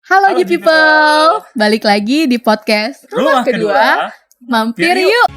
Halo Halo G G People, People. balik lagi di podcast Rumah Kedua, mampir Mampir yuk.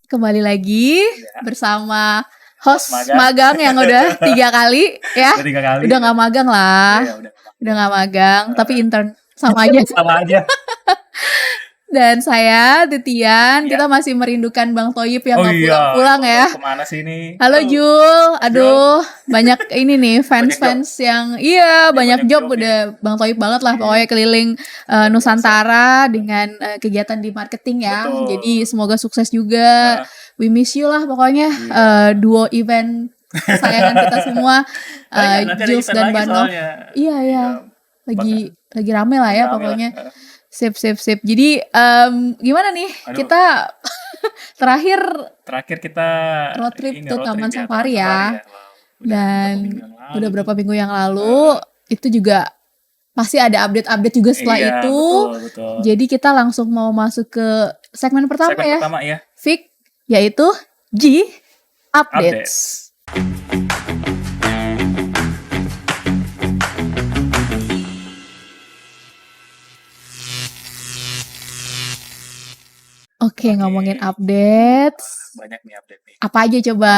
Kembali lagi bersama host Host magang yang udah 3 kali ya. Udah 3 kali. Udah gak magang lah, Iya, udah gak magang, tapi intern sama aja. sama aja. Dan saya Titian, Iya. kita masih merindukan Bang Toyib yang Oh gak iya. pulang-pulang ya. Kemana sih ini? Halo Jul, aduh banyak ini nih fans-fans yang banyak banyak job job, udah Bang Toyib banget lah Iya. pokoknya keliling Nusantara dengan kegiatan di marketing ya. Betul. Jadi semoga sukses juga. We miss you lah pokoknya duo event kesayangan kita semua Nanti ada Jules event dan lagi Banov. soalnya. Iya. Lagi rame lah ya Rame pokoknya. lah. Sip. Jadi gimana nih Aduh. kita terakhir Terakhir kita road trip ini, ke road Taman trip Safari Taman ya. Safari. Wow. Dan Udah udah berapa minggu yang lalu itu juga pasti ada update juga setelah Iya, itu. betul. Jadi kita langsung mau masuk ke segmen pertama Segmen ya. pertama ya. Fik, yaitu G Updates. Oke, ngomongin updates. Banyak nih update nih. Apa aja coba?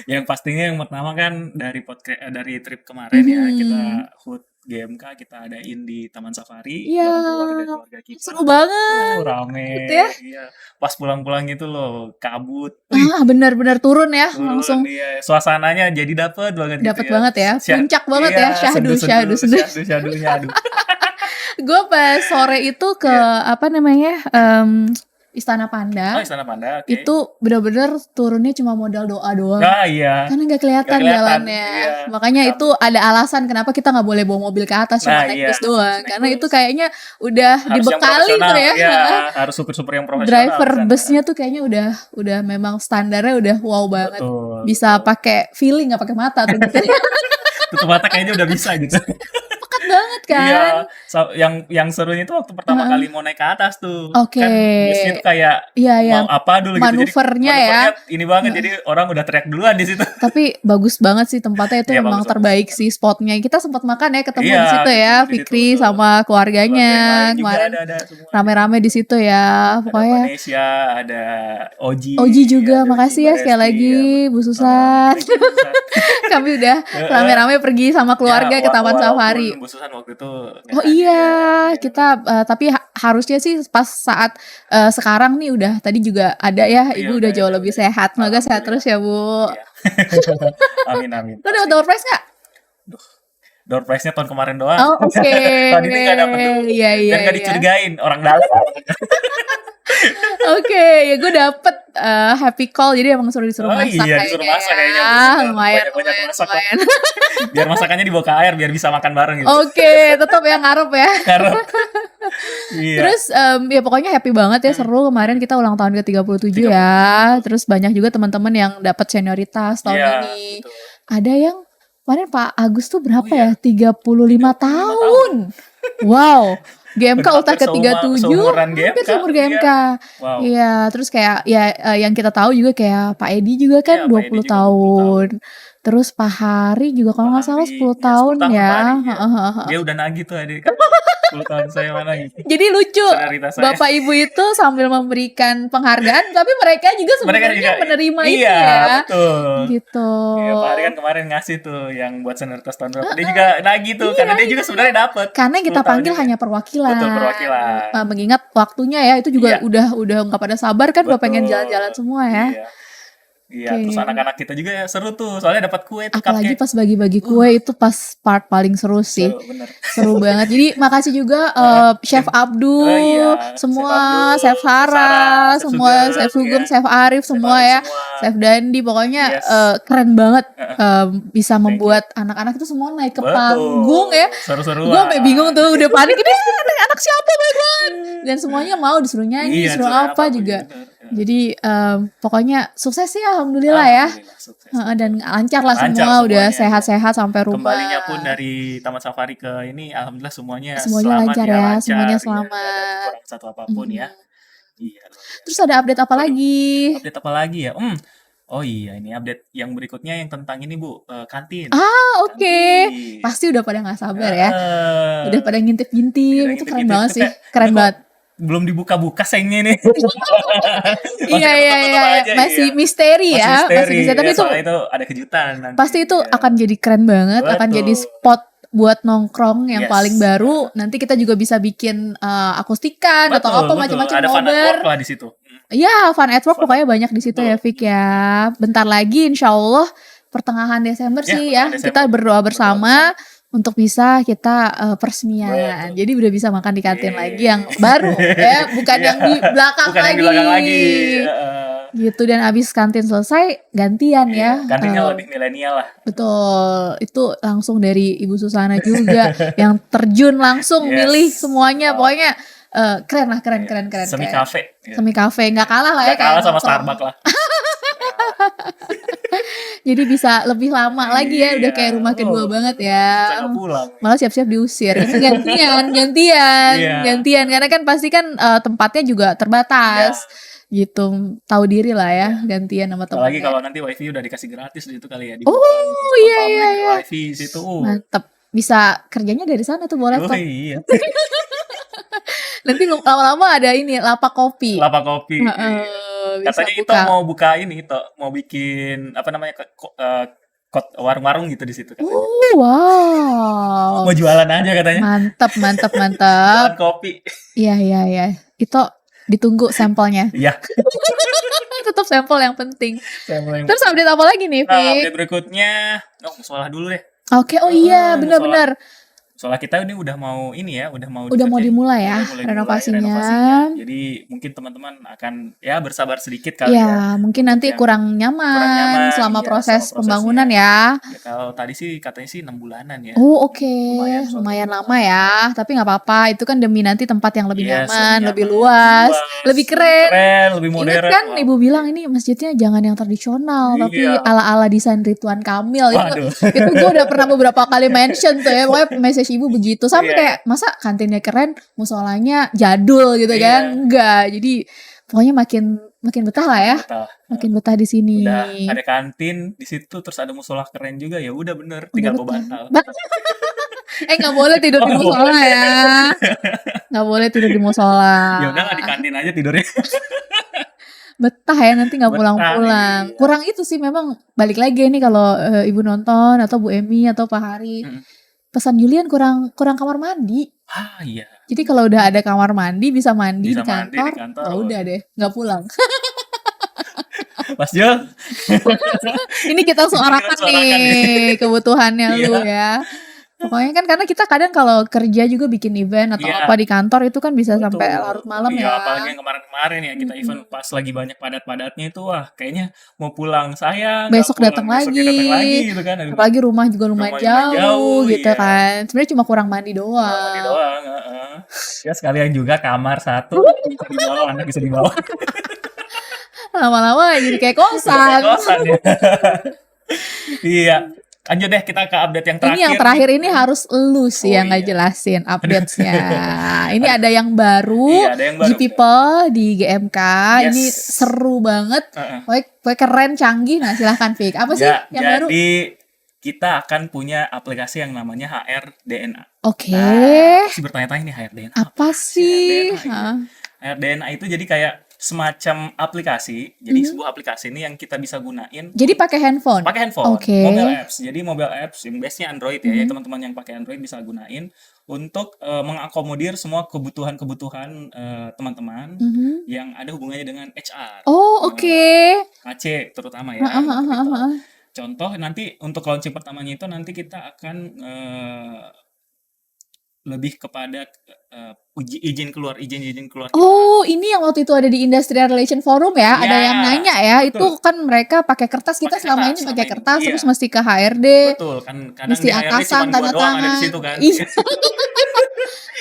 Yang pastinya yang pertama kan dari podcast dari trip kemarin ya, kita HUT GMK kita adain di Taman Safari Iya. bareng keluarga kita. Seru banget. Rame ya. Iya. Pas pulang-pulang itu loh kabut. Benar-benar turun ya, langsung Iya. Suasananya jadi dapet banget dapet gitu banget ya. Puncak banget ya, syahdu. Syahdunya aduh. Gue pas sore itu ke Istana Panda. Istana Panda. oke. Itu benar-benar turunnya cuma modal doa doang. Ah iya. Karena nggak kelihatan Nggak kelihatan, jalannya. iya. Makanya itu ada alasan kenapa kita nggak boleh bawa mobil ke atas, cuma naik bus doang. naik Karena bus. itu kayaknya udah Harus yang dibekali tuh profesional, ya. Iya, harus supir-supir yang profesional. Driver kan. busnya tuh kayaknya udah memang standarnya udah wow banget. Betul. Bisa pakai feeling, nggak pakai mata tuh gitu. Tutup mata kayaknya udah bisa gitu. Pekat banget kan. Iya, yang serunya itu waktu pertama kali mau naik ke atas tuh. Oke. Kan busnya tuh kayak Iya. mau apa dulu gitu. Manuvernya Jadi, ya. ini banget, jadi orang udah teriak duluan di situ. Tapi bagus banget sih tempatnya itu Iya, memang bagus, terbaik sih spotnya. Kita sempat makan ya ketemu Iya, di situ ya, di situ, Fikri betul. sama keluarganya Keluarga yang lain juga kemarin ada semua. rame-rame di situ ya. Ada Pokoknya Malaysia, ada Oji. Oji juga, ada makasih Oji ya sekali Baresti, lagi ya, Bu Susan. Thank you, Bu Susan. Kami udah rame-rame pergi sama keluarga Ya, ke Taman walaupun Safari. Bu Susan waktu itu nggak Oh hadir iya, ya. kita tapi harusnya sih pas saat sekarang nih udah tadi juga ada ya, Iya, Ibu udah udah jauh ada, lebih udah. sehat. Semoga sehat terus ya Bu. Iya. Amin. Lo dapat door prize nggak? Door prize-nya tahun kemarin doang. Oh, oke. Tahun ini nggak dapet dulu. Iya. Biar nggak dicurigain orang dalam. Oke, ya gue dapet happy call, jadi emang disuruh Oh masak iya, kayaknya. disuruh masak kayaknya. Lumayan, Banyak masak, Pak. lumayan. Biar masakannya dibawa ke air, biar bisa makan bareng gitu. Oke, tetap ya ngarep ya. Karena iya. Terus ya pokoknya happy banget ya, seru kemarin kita ulang tahun ke-37 ya. Terus banyak juga teman-teman yang dapat senioritas tahun Iya, ini. betul. Ada yang kemarin Pak Agus tuh berapa Oh, iya. ya? 35 tahun. Wow. GMK ultah ke-37 seumuran hampir GMK, seumur GMK. Wow. Iya, terus kayak ya yang kita tahu juga kayak Pak Edi juga kan Iya, Pak Edi 20 juga 20 tahun. Terus Pak Hari juga kalau nggak salah 10 tahun ya. Dia udah nagih tuh adik. 10 tahun saya mana gitu. Jadi lucu, Senioritas saya. Bapak Ibu itu sambil memberikan penghargaan, tapi mereka juga sebenarnya menerima itu iya, ya. betul. Gitu. Iya, Pak Ari kan kemarin ngasih tuh yang buat senioritas tahun berapa. Dia juga nagih tuh, karena dia juga sebenarnya dapet. Karena yang kita 10 tahun panggil juga. hanya perwakilan. Betul, perwakilan. Mengingat waktunya ya, itu juga Iya. udah nggak pada sabar kan, udah Betul. pengen jalan-jalan semua ya. Iya. Iya, Oke. terus anak-anak kita juga ya seru tuh, soalnya dapat kue tuh Apalagi cupcake. pas bagi-bagi kue itu pas part paling seru sih. Seru bener. Seru banget. Jadi makasih juga Heeh, Chef oh Abdul, iya, Chef semua, Abdul, Chef Chef Sarah, Sarah, Chef semua, Chef Sugeng Sugeng, ya, Chef Arif, Chef semua Arif ya, semua. Chef Dandi. Pokoknya Yes. keren banget Heeh, bisa thank you. membuat anak-anak itu semua naik ke Betul. panggung ya. Gue sampai bingung Seru-seruan. tuh, udah panik ini anak siapa baik banget. Dan semuanya mau disuruh nyanyi, Iya, disuruh disuruh apa apa juga. bener. Jadi pokoknya sukses sih alhamdulillah ya. Alhamdulillah sukses. Dan lancar lah Lancar semua, udah semuanya, sehat-sehat sampai Kembalinya rumah. pun dari Taman Safari ke ini, alhamdulillah semuanya Semuanya selamat lancar ya, ya, lancar semuanya ya, nggak ada selamat. kekurangan satu apapun ya. Mhm. Iya, luar biasa. Terus ada update apa Waduh, lagi? update apa lagi ya? Oh iya, ini update yang berikutnya yang tentang ini Bu, kantin. Oke. Kantin. Pasti udah pada nggak sabar ya. Heeh. Udah pada ngintip-ngintip. Itu keren Ngintip-ngintip banget tuh sih. kayak, Keren "Ini kok banget. belum dibuka-buka sengnya nih." Masih Iya, iya, ketutup-tutup iya. aja, Masih iya. misteri Masih ya. Masih misteri, misteri. Tapi ya itu soalnya itu ada kejutan nanti. pasti itu Iya. akan jadi keren banget. Akan jadi Betul. spot buat nongkrong yang Yes. paling baru. Nanti kita juga bisa bikin akustikan atau apa macam-macam Ada fun at nobar. work lah di situ. Ya, fun at work Fun pokoknya banyak di situ ya, Betul. Fik ya. Bentar lagi insya Allah pertengahan Desember Ya, sih ya. pertengahan Kita Desember. berdoa Berdoa bersama untuk bisa kita peresmian. Betul. Jadi udah bisa makan di kantin Yeay. lagi yang baru ya, bukan Iya. yang di belakang Bukan lagi. yang di belakang lagi. Heeh. Gitu, dan abis kantin selesai gantian ya. Iya, kantinnya lebih milenial lah. Betul, itu langsung dari Ibu Susana juga yang terjun langsung Yes. milih semuanya. Wow. Pokoknya keren lah, keren. Semi keren. cafe. Semi cafe, nggak kalah lah ya Nggak kalah kayak sama nongkrong. Starbucks lah. Jadi bisa lebih lama lagi ya, udah Iya. kayak rumah kedua banget Bisa ya. nggak pulang. Malah siap-siap diusir. Gantian, Iya. karena kan pasti kan tempatnya juga terbatas. Gitu, tahu diri lah ya, gantian sama Apalagi temennya. kalau nanti wifi udah dikasih gratis di situ kali ya. Oh, iya, iya, iya. Wifi situ. Mantep, bisa kerjanya dari sana tuh, boleh Oh tuh. iya. Nanti lama-lama ada ini lapak kopi. Lapak kopi. Bisa Katanya itu buka. mau buka ini, itu mau bikin apa namanya warung-warung gitu di situ katanya. Wow. Mau jualan aja katanya. Mantap. Jualan kopi. Iya. Itu ditunggu sampelnya. Iya. Tetap sampel yang penting. Saya Terus update apa lagi nih, Nah, Fik? update berikutnya, musola dulu deh. Oke, oh iya, Musola. benar-benar. Soalnya kita ini udah mau ini ya, udah mau Udah mau dikerjain. dimulai ya, Udah mulai renovasinya. Jadi mungkin teman-teman akan ya bersabar sedikit kali Ya, ya. mungkin nanti Yang kurang nyaman selama iya, proses sama prosesnya. pembangunan ya. Ya, kalau tadi sih katanya sih 6 bulanan ya. Oh, oke. Lumayan Lama ya. Tapi nggak apa-apa. Itu kan demi nanti tempat yang lebih Yes, nyaman, lebih nyaman, luas, lebih keren. lebih Ingat modern. kan Wow. Ibu bilang ini masjidnya jangan yang tradisional, Iya. tapi ala-ala desain Ridwan Kamil. Waduh. Itu gue udah pernah beberapa kali mention tuh ya. Pokoknya message Ibu begitu. Sampai Iya. kayak, masa kantinnya keren, musolanya jadul gitu Iya. kan? Enggak. Jadi pokoknya makin betah lah ya. Betul. Makin betah di sini. Udah ada kantin di situ, terus ada musola keren juga, ya udah bener, tinggal bawa bantal. Nggak boleh tidur di musola ya. Nggak boleh tidur di musola. Ya udah nggak di kantin aja tidurnya. Betah ya, nanti nggak Betah, pulang-pulang. iya. Kurang itu sih, memang balik lagi nih kalau Ibu nonton atau Bu Emi atau Pak Hari. Pesan Julian kurang kamar mandi. Iya. Jadi kalau udah ada kamar mandi, bisa mandi, Bisa di, mandi kantor, di kantor. oh udah deh, nggak pulang. Mas Jul, Ini kita suarakan Kita suarakan nih kebutuhannya lu Iya. ya. Pokoknya kan karena kita kadang kalau kerja juga bikin event atau Iya. apa di kantor itu kan bisa sampai Betul. larut malam Iya, ya. apalagi yang kemarin-kemarin ya, kita event pas lagi banyak padat-padatnya itu, wah kayaknya mau pulang saya nggak Besok pulang, datang besoknya lagi. datang lagi gitu kan. Aduh, Apalagi rumah juga lumayan Rumah lumayan jauh jauh, gitu iya. kan. Sebenarnya cuma kurang mandi cuma doang. mandi doang. Ya sekalian juga kamar satu bisa dibawa, anak bisa dibawa. Lama-lama jadi kayak kosan. Kosan ya. Iya. Lanjut deh kita ke update yang terakhir. Ini yang terakhir ini harus lu sih Oh, yang nggak iya. jelasin update-nya. Ini ada yang baru, Iya, ada yang baru. G-People di GMK. Yes. Ini seru banget. Heeh. Pokoknya keren, canggih. Nah silahkan Fik. Apa sih Ya, yang baru? jadi kita akan punya aplikasi yang namanya HRDNA. Oke. Nah, pasti bertanya-tanya nih HRDNA. Apa sih? HRDNA, Hah? HRDNA itu jadi kayak semacam aplikasi. Jadi sebuah aplikasi ini yang kita bisa gunain Jadi pakai handphone. pakai handphone, Oke. mobile apps. Jadi mobile apps yang base-nya Android ya, teman-teman yang pakai Android bisa gunain untuk mengakomodir semua kebutuhan-kebutuhan teman-teman yang ada hubungannya dengan HR, Oh, oke. AC terutama ya. Heeh, heeh, gitu. heeh, heeh. Contoh nanti untuk launching pertamanya itu nanti kita akan lebih kepada izin keluar kita. Oh, ini yang waktu itu ada di Industrial Relation Forum ya, ada Ya, yang nanya ya, itu betul. kan mereka pakai kertas, kita Pakai selama kertas, ini pakai selama ini. kertas, Iya. terus mesti ke HRD, Betul, kan kadang mesti di HRD atasan cuma tanda 2 doang ada di tangan. situ kan. Iya.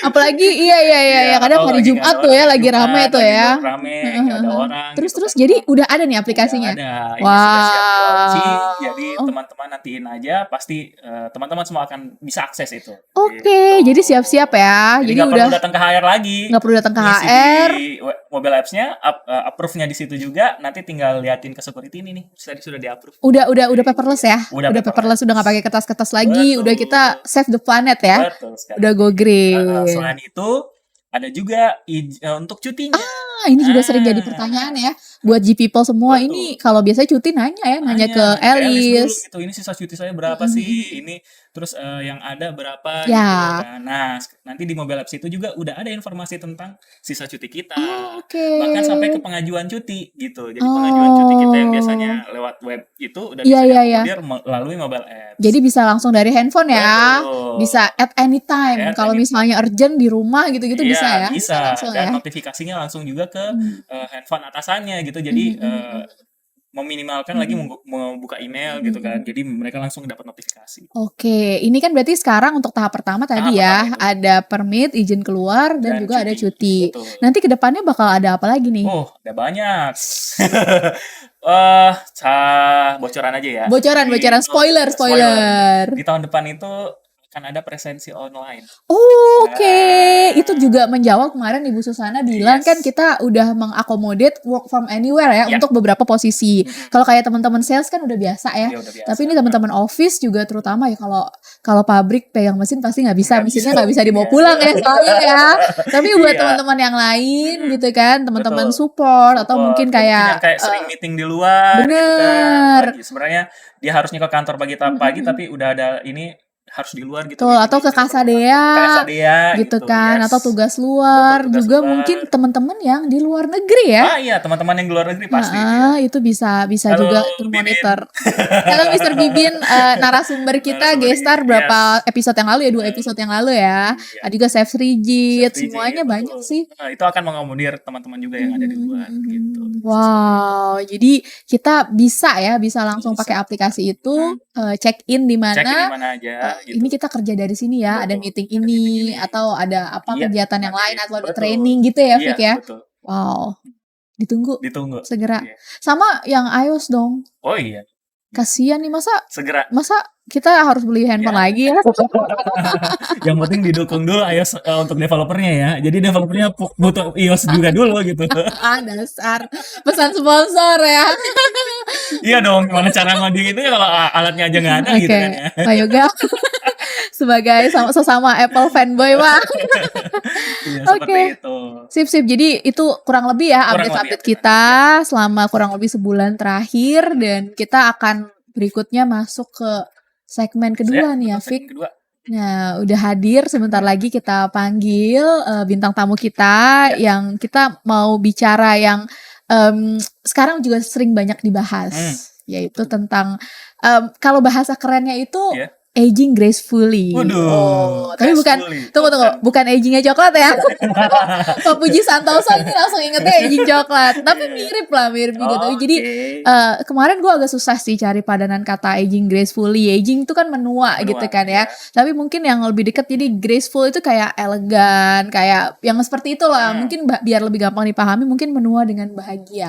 Apalagi iya, kadang atau hari lagi nggak Jumat ada tuh ya, orang, lagi rame tuh lagi ya. rame, Heeh, nggak ada heeh. orang Terus gitu kan. jadi udah ada nih Udah aplikasinya. ada, ini sudah siap di launching, jadi Wow. teman-teman nantiin aja, pasti teman-teman semua akan bisa akses itu. Oke, jadi siap-siap ya. Jadi Jadi nggak udah perlu datang ke HR lagi. nggak perlu datang ke Ngisi HR. di mobile apps-nya, approve-nya di situ juga. Nanti tinggal liatin ke security ini nih, tadi sudah di-approve. Udah paperless ya. Udah Paperless, udah nggak pakai kertas-kertas lagi. Betul. Udah kita save the planet ya. Betul sekali. Udah go green. Selain itu ada juga untuk cutinya. Ini juga sering jadi pertanyaan ya buat G people semua. Betul. Ini kalau biasanya cuti nanya ke Elis. Dulu gitu. Ini sisa cuti saya berapa sih? Ini terus yang ada berapa Ya. gitu kan. Nah, nanti di mobile apps itu juga udah ada informasi tentang sisa cuti kita. Oke. Bahkan sampai ke pengajuan cuti gitu. Jadi pengajuan cuti kita yang biasanya lewat web itu udah bisa diakomodir melalui mobile apps. Jadi bisa langsung dari handphone ya. Betul. Bisa at any time. Kalau misalnya urgent di rumah gitu-gitu Iya, bisa ya. bisa. Langsung Dan ya. notifikasinya langsung juga ke handphone atasannya gitu. Jadi meminimalkan lagi membuka email gitu kan. Jadi mereka langsung dapat notifikasi. Oke, ini kan berarti sekarang untuk tahap pertama tadi ya, ada permit, izin keluar, dan juga ada cuti. Betul. Nanti kedepannya bakal ada apa lagi nih? Oh, ada banyak. Bocoran aja ya. Bocoran, spoiler. Di tahun depan itu akan ada presensi online. Oke. Itu juga menjawab kemarin Ibu Susana bilang kan kita udah mengakomodir work from anywhere ya untuk beberapa posisi. Kalau kayak teman-teman sales kan udah biasa ya. Udah biasa. Tapi ini teman-teman office juga terutama ya kalau pabrik pegang mesin pasti nggak bisa, mesinnya nggak bisa dibawa pulang ya soalnya ya. Tapi buat teman-teman yang lain gitu kan, teman-teman support atau mungkin kayak sering meeting di luar. Bener. Gitu kan. Sebenarnya dia harusnya ke kantor pagi tapi udah ada ini harus di luar gitu. Tuh, atau ke Kasadea gitu kan, atau tugas luar. Betul, tugas juga luar. Mungkin teman-teman yang di luar negeri ya. Iya, teman-teman yang di luar negeri pasti. Itu bisa juga termonitor. Halo Mr. Bibin, narasumber kita gestar berapa episode yang lalu ya, 2 episode yang lalu ya. Ada juga Chef Rigid, semuanya banyak sih. Itu akan mengakomodir teman-teman juga yang ada di luar gitu. Wow, jadi kita bisa langsung pakai aplikasi itu, check in di mana. Check in di mana aja. Gitu. Ini kita kerja dari sini ya, ada meeting ini atau ada apa kegiatan yang lain atau ada training gitu ya, Fik ya. Betul. Wow. Ditunggu. Segera. Iya. Sama yang iOS dong. Oh iya. Kasian nih masa kita harus beli handphone lagi ya. Yang penting didukung dulu iOS untuk developernya ya. Jadi developernya butuh iOS juga dulu gitu. Dasar pesan sponsor ya. Iya dong, gimana cara ngoding itu ya kalau alatnya aja nggak ada gitu kan ya. Pak Yoga sebagai sesama Apple fanboy Pak. Seperti itu. Sip. Jadi itu kurang lebih ya update kita selama kurang lebih sebulan terakhir, dan kita akan berikutnya masuk ke segmen kedua nih ya, Fik. Nah, udah hadir, sebentar lagi kita panggil bintang tamu kita yang kita mau bicara yang sekarang juga sering banyak dibahas, yaitu tentang kalau bahasa kerennya itu aging gracefully. Tapi bukan agingnya coklat ya. Pak Puji Santoso ini langsung ingetnya aging coklat. Tapi mirip gitu. Jadi kemarin gue agak susah sih cari padanan kata aging gracefully. Aging itu kan menua gitu kan ya. Tapi mungkin yang lebih dekat, jadi graceful itu kayak elegan, kayak yang seperti itu lah. Mungkin biar lebih gampang dipahami, mungkin menua dengan bahagia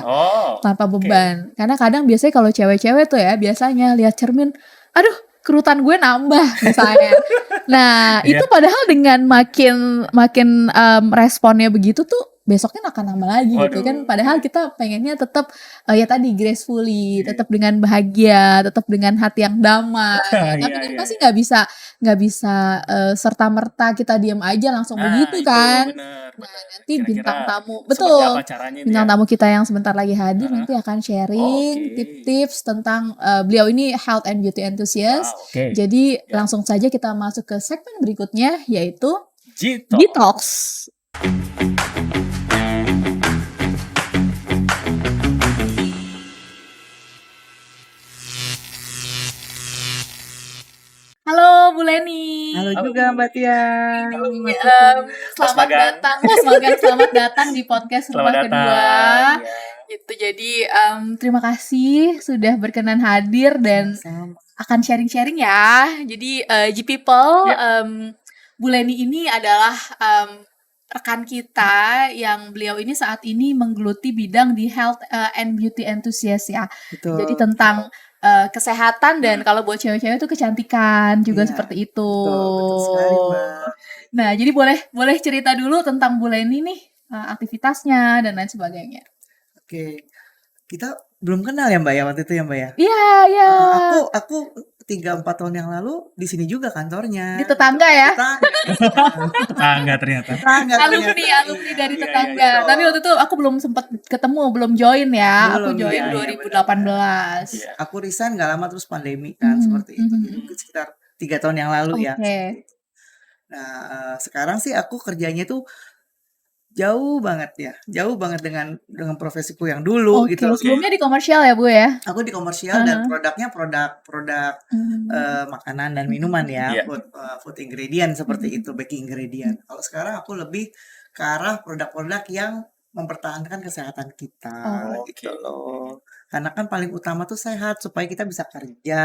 tanpa beban. Karena kadang biasanya kalau cewek-cewek tuh ya, biasanya lihat cermin, aduh kerutan gue nambah misalnya. Nah itu padahal dengan makin responnya begitu tuh besoknya akan nambah lagi gitu kan. Padahal kita pengennya tetap ya tadi gracefully, tetap dengan bahagia, tetap dengan hati yang damai. Tapi kan pasti nggak bisa serta merta kita diam aja langsung begitu kan. Nah nanti bintang tamu bintang tamu kita yang sebentar lagi hadir nanti akan sharing tips-tips tentang beliau ini health and beauty enthusiast. Jadi langsung saja kita masuk ke segmen berikutnya yaitu G-Talks. Halo Bu Leni. Halo juga Mbak Tia. Selamat datang di podcast Rumah Kedua. Gitu. Jadi terima kasih sudah berkenan hadir dan akan sharing-sharing ya. Jadi G People, Bu Leni ini adalah rekan kita yang beliau ini saat ini menggeluti bidang di health and beauty enthusiast ya. Betul. Jadi tentang kesehatan dan kalau buat cewek-cewek itu kecantikan juga seperti itu. Betul sekali, Mbak. Nah, jadi boleh cerita dulu tentang Bu Leni nih, aktivitasnya dan lain sebagainya. Oke. Kita belum kenal ya Mbak ya waktu itu ya Mbak ya? Iya. Aku 3-4 tahun yang lalu di sini juga kantornya. Di tetangga ya? Tetangga ternyata. Alumni dari tetangga. Iya. Tapi waktu itu aku belum sempat ketemu, belum join ya. Aku join 2018. Aku resign gak lama terus pandemi kan seperti itu. Jadi mungkin sekitar 3 tahun yang lalu ya. Nah, sekarang sih aku kerjanya tuh jauh banget dengan profesiku yang dulu gitu. Sebelumnya di komersial ya Bu ya? Aku di komersial dan produknya produk makanan dan minuman ya, food ingredient seperti itu, baking ingredient. Kalau sekarang aku lebih ke arah produk-produk yang mempertahankan kesehatan kita gitu loh. Karena kan paling utama tuh sehat supaya kita bisa kerja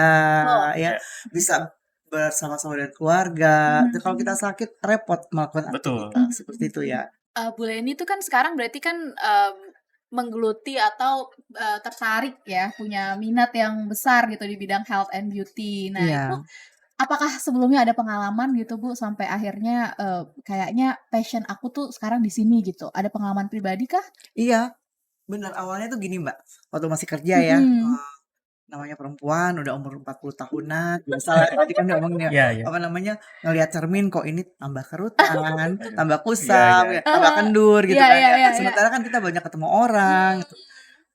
ya, bisa bersama-sama dengan keluarga. Kalau kita sakit repot melakukan aktivitas seperti itu ya. Bu Leni itu kan sekarang berarti kan menggeluti atau tertarik ya, punya minat yang besar gitu di bidang health and beauty. Nah itu apakah sebelumnya ada pengalaman gitu Bu sampai akhirnya kayaknya passion aku tuh sekarang di sini gitu? Ada pengalaman pribadi kah? Iya, benar. Awalnya tuh gini Mbak, waktu masih kerja ya. Namanya perempuan udah umur 40 tahunan biasa tadi kan ngomongnya ngelihat cermin kok ini tambah kerutan, tambah kusam, tambah kendur gitu kan. Sementara kan kita banyak ketemu orang gitu.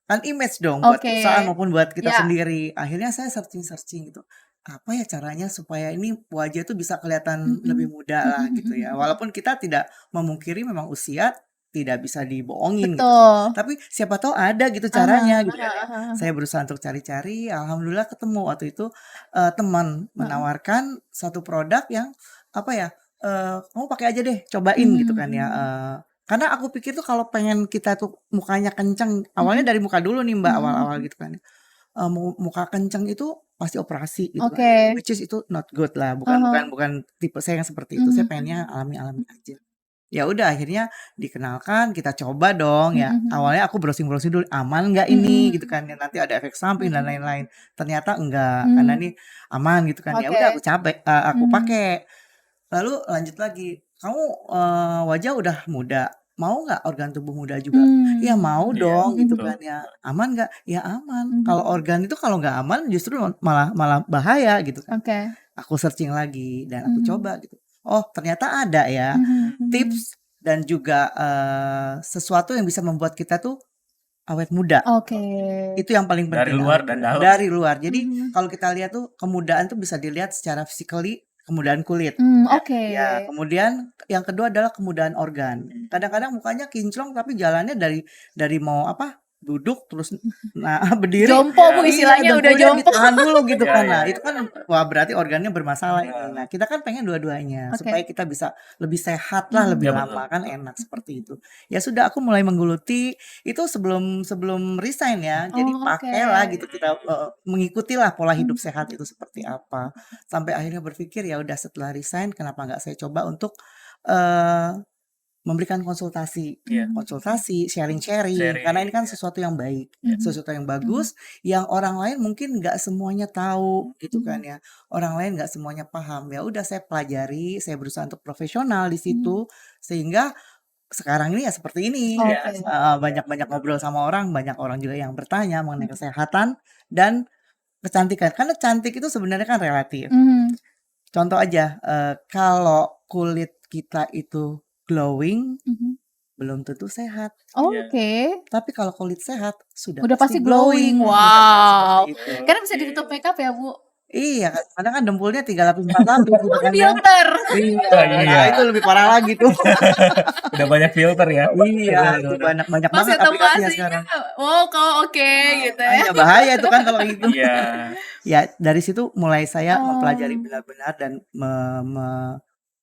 Kan image dong buat perusahaan maupun buat kita sendiri. Akhirnya saya searching gitu. Apa ya caranya supaya ini wajah tuh bisa kelihatan lebih muda lah gitu ya. Walaupun kita tidak memungkiri memang usia tidak bisa dibohongin gitu. Tapi siapa tahu ada gitu caranya gitu kan. Saya berusaha untuk cari-cari, alhamdulillah ketemu waktu itu teman menawarkan satu produk yang kamu pakai aja deh, cobain gitu kan ya. Karena aku pikir tuh kalau pengen kita tuh mukanya kenceng, awalnya dari muka dulu nih Mbak, awal-awal gitu kan. Muka kenceng itu pasti operasi gitu kan. Which is itu not good lah, bukan tipe saya yang seperti itu. Saya pengennya alami-alami aja. Ya udah akhirnya dikenalkan, kita coba dong ya. Awalnya aku browsing dulu, aman nggak ini gitu kan. Nanti ada efek samping dan lain-lain. Ternyata enggak, karena ini aman gitu kan. Ya udah aku pakai. Lalu lanjut lagi, kamu wajah udah muda, mau nggak organ tubuh muda juga? Ya mau dong gitu kan ya. Aman nggak? Ya aman. Kalau organ itu kalau nggak aman justru malah bahaya gitu kan. Aku searching lagi dan aku coba gitu. Oh ternyata ada ya tips dan juga sesuatu yang bisa membuat kita tuh awet muda. Itu yang paling penting. Dari luar dan dalam. Dari luar. Jadi kalau kita lihat tuh kemudaan tuh bisa dilihat secara physically, kemudaan kulit. Ya, kemudian yang kedua adalah kemudaan organ. Kadang-kadang mukanya kinclong tapi jalannya dari mau duduk terus berdiri jompo Bu istilahnya udah jompo ditahan dulu gitu kan. Nah itu kan wah berarti organnya bermasalah ini. Nah kita kan pengen dua-duanya supaya kita bisa lebih sehat lah lebih lama kan enak seperti itu. Ya sudah aku mulai menggeluti itu sebelum resign ya. Jadi pakailah gitu kita mengikutilah pola hidup sehat itu seperti apa. Sampai akhirnya berpikir ya udah setelah resign kenapa nggak saya coba untuk memberikan konsultasi, sharing, karena ini kan sesuatu yang baik, sesuatu yang bagus, yang orang lain mungkin nggak semuanya tahu, gitu kan ya. Orang lain nggak semuanya paham. Ya udah saya pelajari, saya berusaha untuk profesional di situ, sehingga sekarang ini ya seperti ini. Oke. Banyak-banyak ngobrol sama orang, banyak orang juga yang bertanya mengenai kesehatan dan kecantikan. Karena cantik itu sebenarnya kan relatif. Contoh aja, kalau kulit kita itu glowing, belum tentu sehat. Oke. Tapi kalau kulit sehat sudah Udah pasti pasti glowing. glowing. Wow. Seperti itu. Karena bisa ditutup makeup ya, Bu? Iya, kadang kan dempulnya 3 lapis 4 lapis gitu kan ya. Filter. Iya, Iya. itu lebih parah lagi tuh. Udah banyak filter ya. Iya, itu banyak Pas banget ketemu aplikasinya aslinya, sekarang. wow kok oke gitu ya. Makanya bahaya itu kan kalau gitu. Iya. Ya, dari situ mulai saya mempelajari Oh. benar-benar dan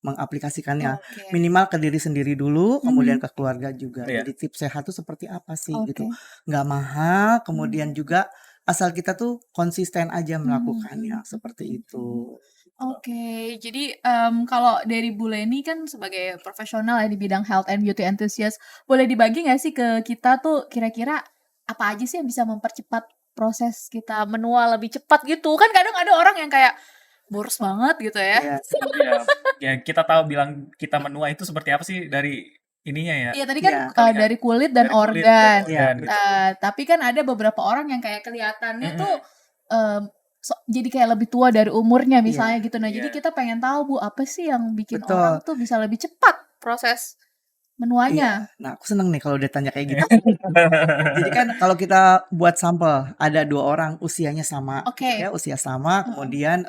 mengaplikasikannya. Oke. Minimal ke diri sendiri dulu, kemudian ke keluarga juga. Iya. Jadi tips sehat itu seperti apa sih gitu. Oke. Nggak mahal, kemudian juga asal kita tuh konsisten aja melakukannya, seperti itu. Oke, jadi kalau dari Bu Leni kan sebagai profesional ya di bidang health and beauty enthusiast, boleh dibagi nggak sih ke kita tuh kira-kira apa aja sih yang bisa mempercepat proses kita menua lebih cepat gitu? Kan kadang ada orang yang kayak boros banget gitu ya. Iya, Ya, ya kita tahu bilang kita menua itu seperti apa sih dari ininya ya. Iya tadi kan Iya. Kita lihat dari kulit dan dari kulit organ. dan organ gitu. Tapi kan ada beberapa orang yang kayak kelihatannya tuh jadi kayak lebih tua dari umurnya misalnya gitu. Nah, jadi Iya. kita pengen tahu Bu, apa sih yang bikin Betul. orang tuh bisa lebih cepat proses menuanya? Iya. Nah, aku seneng nih kalau dia tanya kayak gitu. Jadi kan kalau kita buat sampel, ada 2 orang usianya sama, Oke. gitu ya, usia sama, kemudian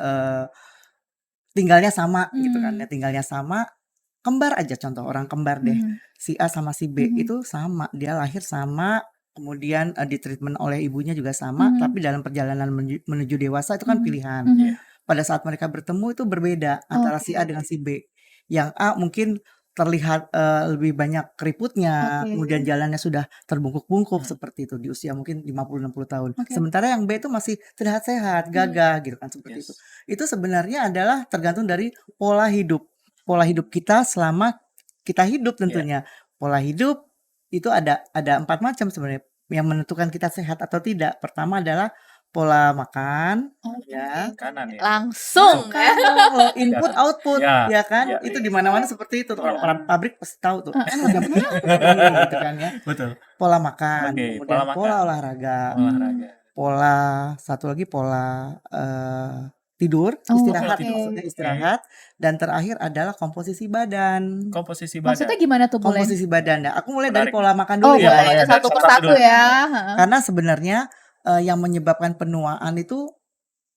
tinggalnya sama gitu kan ya, tinggalnya sama, kembar aja contoh, orang kembar deh. Si A sama si B itu sama, dia lahir sama, kemudian ditreatment oleh ibunya juga sama, tapi dalam perjalanan menuju dewasa itu kan pilihan. Pada saat mereka bertemu itu berbeda antara si A dengan si B. Yang A mungkin terlihat lebih banyak keriputnya, kemudian jalannya sudah terbungkuk-bungkuk seperti itu di usia mungkin 50-60 tahun. Sementara yang B itu masih terlihat sehat, gagah gitu kan seperti itu. Itu sebenarnya adalah tergantung dari pola hidup. Pola hidup kita selama kita hidup tentunya. Pola hidup itu ada 4 macam sebenarnya yang menentukan kita sehat atau tidak. Pertama adalah pola makan, ya. Kanan ya. Langsung ya. Input output, ya kan? Ya, itu di mana-mana seperti itu. Orang pabrik pasti tahu tuh. Outputnya begini, gitu kan ya. Betul. Pola makan, Oke, kemudian pola pola makan. olahraga, Olahraga. satu lagi pola tidur, Oh, istirahat, oke. maksudnya istirahat. Dan terakhir adalah komposisi badan. Komposisi badan. Maksudnya gimana tuh Bu Len? Komposisi badan. Nah, aku mulai dari Menarik. pola makan Oh, dulu ya. boleh satu persatu ya. Karena sebenarnya yang menyebabkan penuaan itu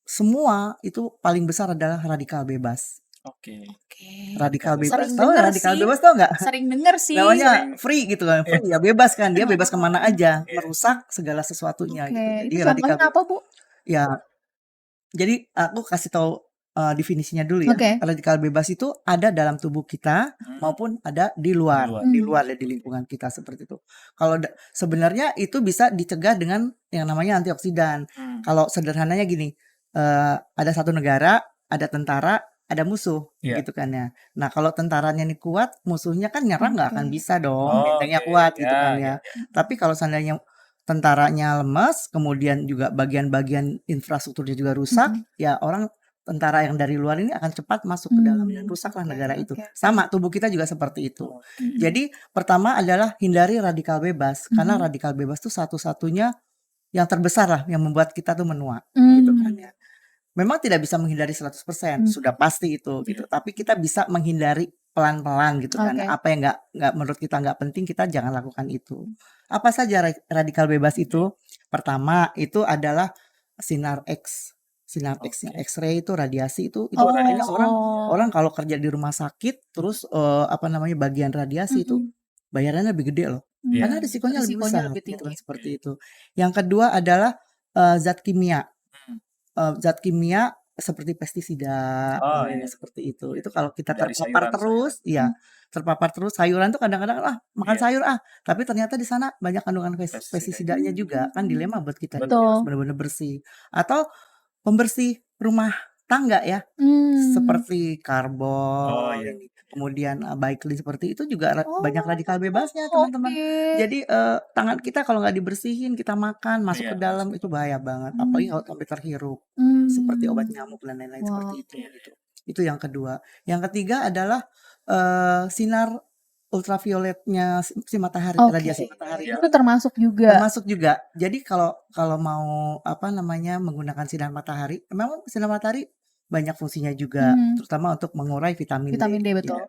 semua itu paling besar adalah radikal bebas. Oke. Radikal bebas. Sering Tahu denger radikal sih. bebas tahu nggak? Sering denger sih. Namanya free gitu kan. Free ya bebas kan. Dia bebas kemana aja, merusak segala sesuatunya Oke, gitu. Jadi itu radikal contohnya apa Bu? ya. Jadi aku kasih tahu definisinya dulu ya. Oke. Radikal bebas itu ada dalam tubuh kita maupun ada di luar, di luar ya, di lingkungan kita seperti itu. Kalau sebenarnya itu bisa dicegah dengan yang namanya antioksidan. Kalau sederhananya gini, ada satu negara, ada tentara, ada musuh, gitu kan ya. Nah kalau tentaranya ini kuat, musuhnya kan nyerang nggak akan bisa dong, bentengnya kuat gitu kan ya. Tapi kalau seandainya tentaranya lemas, kemudian juga bagian-bagian infrastrukturnya juga rusak, ya orang tentara yang dari luar ini akan cepat masuk ke dalam dan rusaklah negara itu. Sama tubuh kita juga seperti itu. Jadi pertama adalah hindari radikal bebas, karena radikal bebas itu satu-satunya yang terbesar lah yang membuat kita tuh menua, gitu kan ya. Memang tidak bisa menghindari 100%, sudah pasti itu gitu. Tapi kita bisa menghindari pelan-pelan gitu kan. Apa yang nggak menurut kita nggak penting, kita jangan lakukan itu. Apa saja radikal bebas itu? Pertama itu adalah sinar X. Sinar X, X-ray itu radiasi itu radiasi orang kalau kerja di rumah sakit terus bagian radiasi itu bayarannya lebih gede loh. Karena risikonya lebih besar gitu kan, seperti itu. Yang kedua adalah zat kimia. Zat kimia seperti pestisida, seperti itu. Itu kalau kita terpapar terus, terpapar terus sayuran tuh kadang-kadang makan sayur tapi ternyata di sana banyak kandungan pestisidanya juga, kan dilema buat kita harus benar-benar bersih. Atau pembersih rumah tangga ya, seperti karbon, kemudian baiklin seperti itu juga banyak radikal bebasnya teman-teman. Jadi tangan kita kalau nggak dibersihin, kita makan masuk ke dalam itu bahaya banget, apalagi kalau sampai terhirup seperti obat nyamuk dan lain-lain seperti itu. Itu yang kedua. Yang ketiga adalah sinar ultravioletnya si matahari, radiasi matahari. Itu termasuk juga. Termasuk juga. Jadi kalau mau menggunakan sinar matahari, memang sinar matahari banyak fungsinya juga, terutama untuk mengurai vitamin D. Betul. Ya.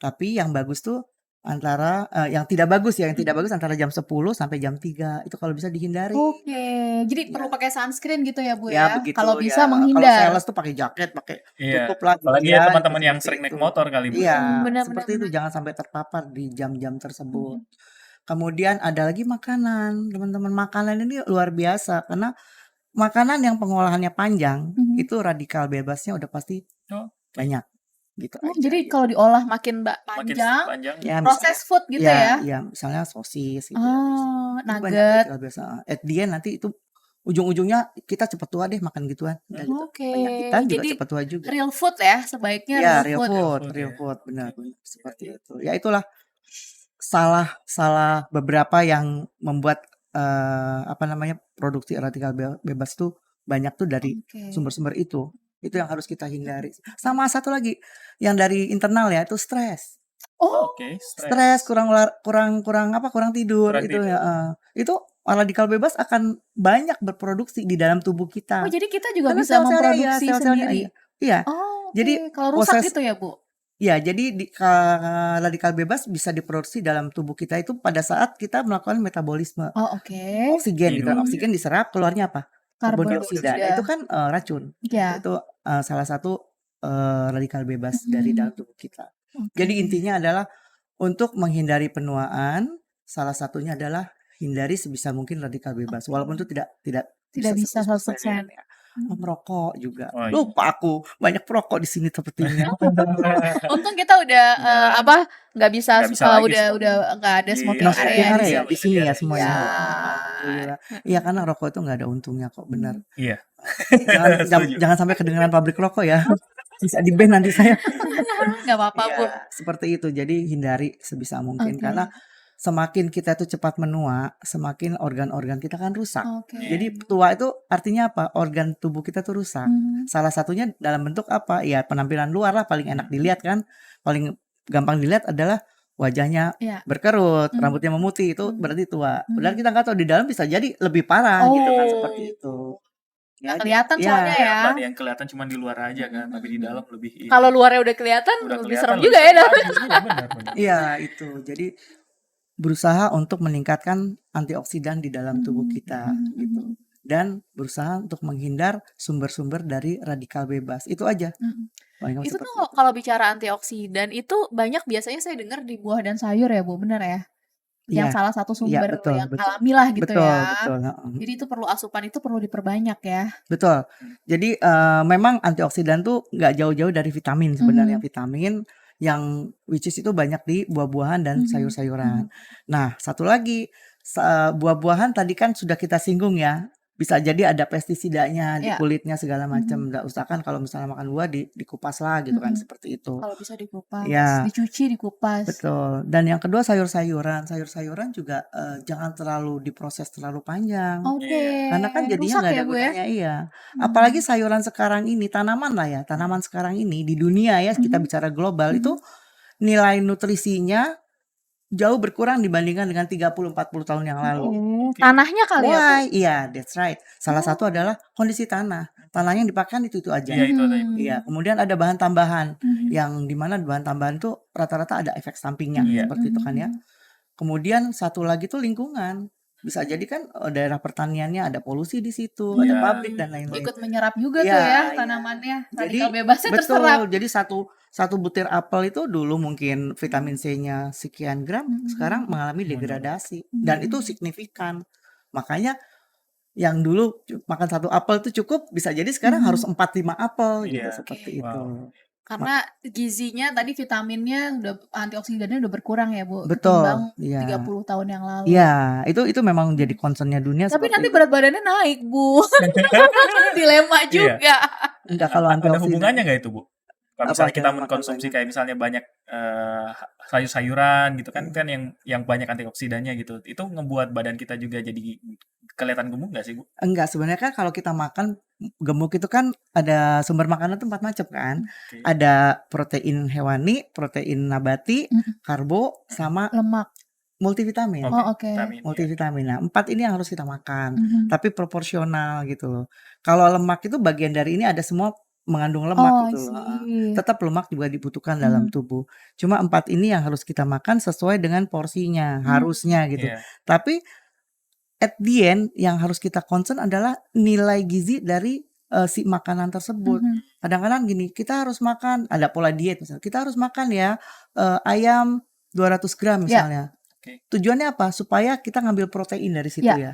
Tapi yang bagus tuh yang tidak bagus antara jam 10 sampai jam 3 itu kalau bisa dihindari. Jadi perlu pakai sunscreen gitu ya Bu Ya ya. begitu Kalau bisa ya. menghindar. Kalau sales tuh pakai jaket, pakai tutup lah. Apalagi ya teman-teman yang sering naik motor kali Bu. Iya, Benar, seperti itu jangan sampai terpapar di jam-jam tersebut. Kemudian ada lagi makanan, teman-teman. Makanan ini luar biasa karena makanan yang pengolahannya panjang itu radikal bebasnya udah pasti banyak. Gitu jadi kalau diolah makin panjang ya, proses food gitu ya? Ya, misalnya sosis gitu. Nugget. At the end nanti itu ujung-ujungnya kita cepat tua deh makan gituan. Banyak kita juga cepat tua juga. Real food ya sebaiknya. Ya, real food benar seperti itu. Ya itulah salah beberapa yang membuat produksi radikal bebas tuh banyak tuh dari sumber-sumber itu. Itu yang harus kita hindari. Sama satu lagi yang dari internal ya, itu stres. Stres, kurang tidur itu ya. Itu radikal bebas akan banyak berproduksi di dalam tubuh kita. Jadi kita juga bisa memproduksi sendiri. Iya. Jadi kalau rusak gitu ya, Bu? Ya, jadi radikal bebas bisa diproduksi dalam tubuh kita itu pada saat kita melakukan metabolisme. Oksigen gitu. Oksigen diserap, keluarnya apa? Karbon dioksida. Itu kan racun. Itu salah satu radikal bebas dari dalam tubuh kita. Jadi intinya adalah untuk menghindari penuaan, salah satunya adalah hindari sebisa mungkin radikal bebas. Walaupun itu tidak bisa 100%. Ya. Merokok juga. Lupa aku banyak perokok di sini sepertinya. Untung kita udah nggak bisa udah nggak ada smoking area di sini ya semuanya. Iya karena rokok itu nggak ada untungnya kok, benar. Iya. Jangan sampai kedengeran pabrik rokok ya. Bisa di ban nanti saya. Nggak apa-apa Bu. Seperti itu. Jadi hindari sebisa mungkin karena semakin kita tuh cepat menua, semakin organ-organ kita kan rusak. Jadi tua itu artinya apa? Organ tubuh kita tuh rusak. Salah satunya dalam bentuk apa? Ya penampilan luar lah paling enak dilihat kan. Paling gampang dilihat adalah wajahnya berkerut, rambutnya memutih, itu berarti tua. Padahal kita nggak tahu di dalam bisa jadi lebih parah gitu kan, seperti itu. Nggak kelihatan soalnya ya. Yang kelihatan cuma di luar aja kan, tapi di dalam lebih. Kalau luarnya udah kelihatan lebih serem juga ya. Iya itu. Jadi berusaha untuk meningkatkan antioksidan di dalam tubuh kita gitu. Dan berusaha untuk menghindar sumber-sumber dari radikal bebas. Itu aja. Itu tuh kalau bicara antioksidan itu banyak biasanya saya dengar di buah dan sayur ya Bu, benar ya? Yang salah satu sumber yang alami lah gitu ya. Betul. Jadi itu perlu asupan itu perlu diperbanyak ya. Betul. Jadi memang antioksidan tuh nggak jauh-jauh dari vitamin sebenarnya. Vitamin yang which is itu banyak di buah-buahan dan sayur-sayuran. Nah, satu lagi buah-buahan tadi kan sudah kita singgung ya. Bisa jadi ada pestisidanya di kulitnya segala macam. Nggak usah kan kalau misalnya makan buah dikupas lah gitu kan, seperti itu. Kalau bisa dikupas, dicuci, dikupas. Betul. Dan yang kedua sayur-sayuran juga jangan terlalu diproses terlalu panjang. Karena kan jadinya nggak ada gunanya. Iya. Apalagi sayuran sekarang ini, tanaman sekarang ini di dunia ya, kita bicara global itu nilai nutrisinya jauh berkurang dibandingkan dengan 30-40 tahun yang lalu. Tanahnya kali ya? Iya, that's right. Salah satu adalah kondisi tanah. Tanahnya yang dipakai itu aja. Iya, kemudian ada bahan tambahan yang dimana bahan tambahan itu rata-rata ada efek sampingnya seperti itu kan ya. Kemudian satu lagi tuh lingkungan. Bisa jadi kan daerah pertaniannya ada polusi di situ, ada pabrik dan lain-lain. Ikut menyerap juga tuh ya tanamannya. Radikal bebasnya terserap. Jadi satu butir apel itu dulu mungkin vitamin C-nya sekian gram, sekarang mengalami degradasi dan itu signifikan. Makanya yang dulu makan satu apel itu cukup, bisa jadi sekarang harus 4-5 apel gitu seperti itu. Karena gizinya tadi vitaminnya antioksidannya udah berkurang ya Bu. Betul. Ketimbang 30 tahun yang lalu. Iya, itu memang jadi concernnya dunia. Tapi nanti berat badannya naik Bu. Dilema juga. Enggak, kalau ada hubungannya nggak itu Bu? Kalau misalnya kita mengkonsumsi kayak misalnya banyak sayur-sayuran gitu kan yang banyak antioksidannya gitu, itu ngebuat badan kita juga jadi kelihatan gemuk nggak sih, Bu? Enggak, sebenarnya kan kalau kita makan gemuk itu kan ada sumber makanan tuh 4 macam kan. Ada protein hewani, protein nabati, karbo, sama Lemak. multivitamin. Vitamin, Multivitamin. Nah, 4 ini yang harus kita makan, tapi proporsional gitu loh. Kalau lemak itu bagian dari ini ada semua mengandung lemak gitu loh. Tetap lemak juga dibutuhkan dalam tubuh. Cuma 4 ini yang harus kita makan sesuai dengan porsinya, harusnya gitu. Tapi at the end yang harus kita concern adalah nilai gizi dari si makanan tersebut. Kadang-kadang gini, kita harus makan, ada pola diet misalnya, kita harus makan ya ayam 200 gram misalnya. Tujuannya apa? Supaya kita ngambil protein dari situ ya.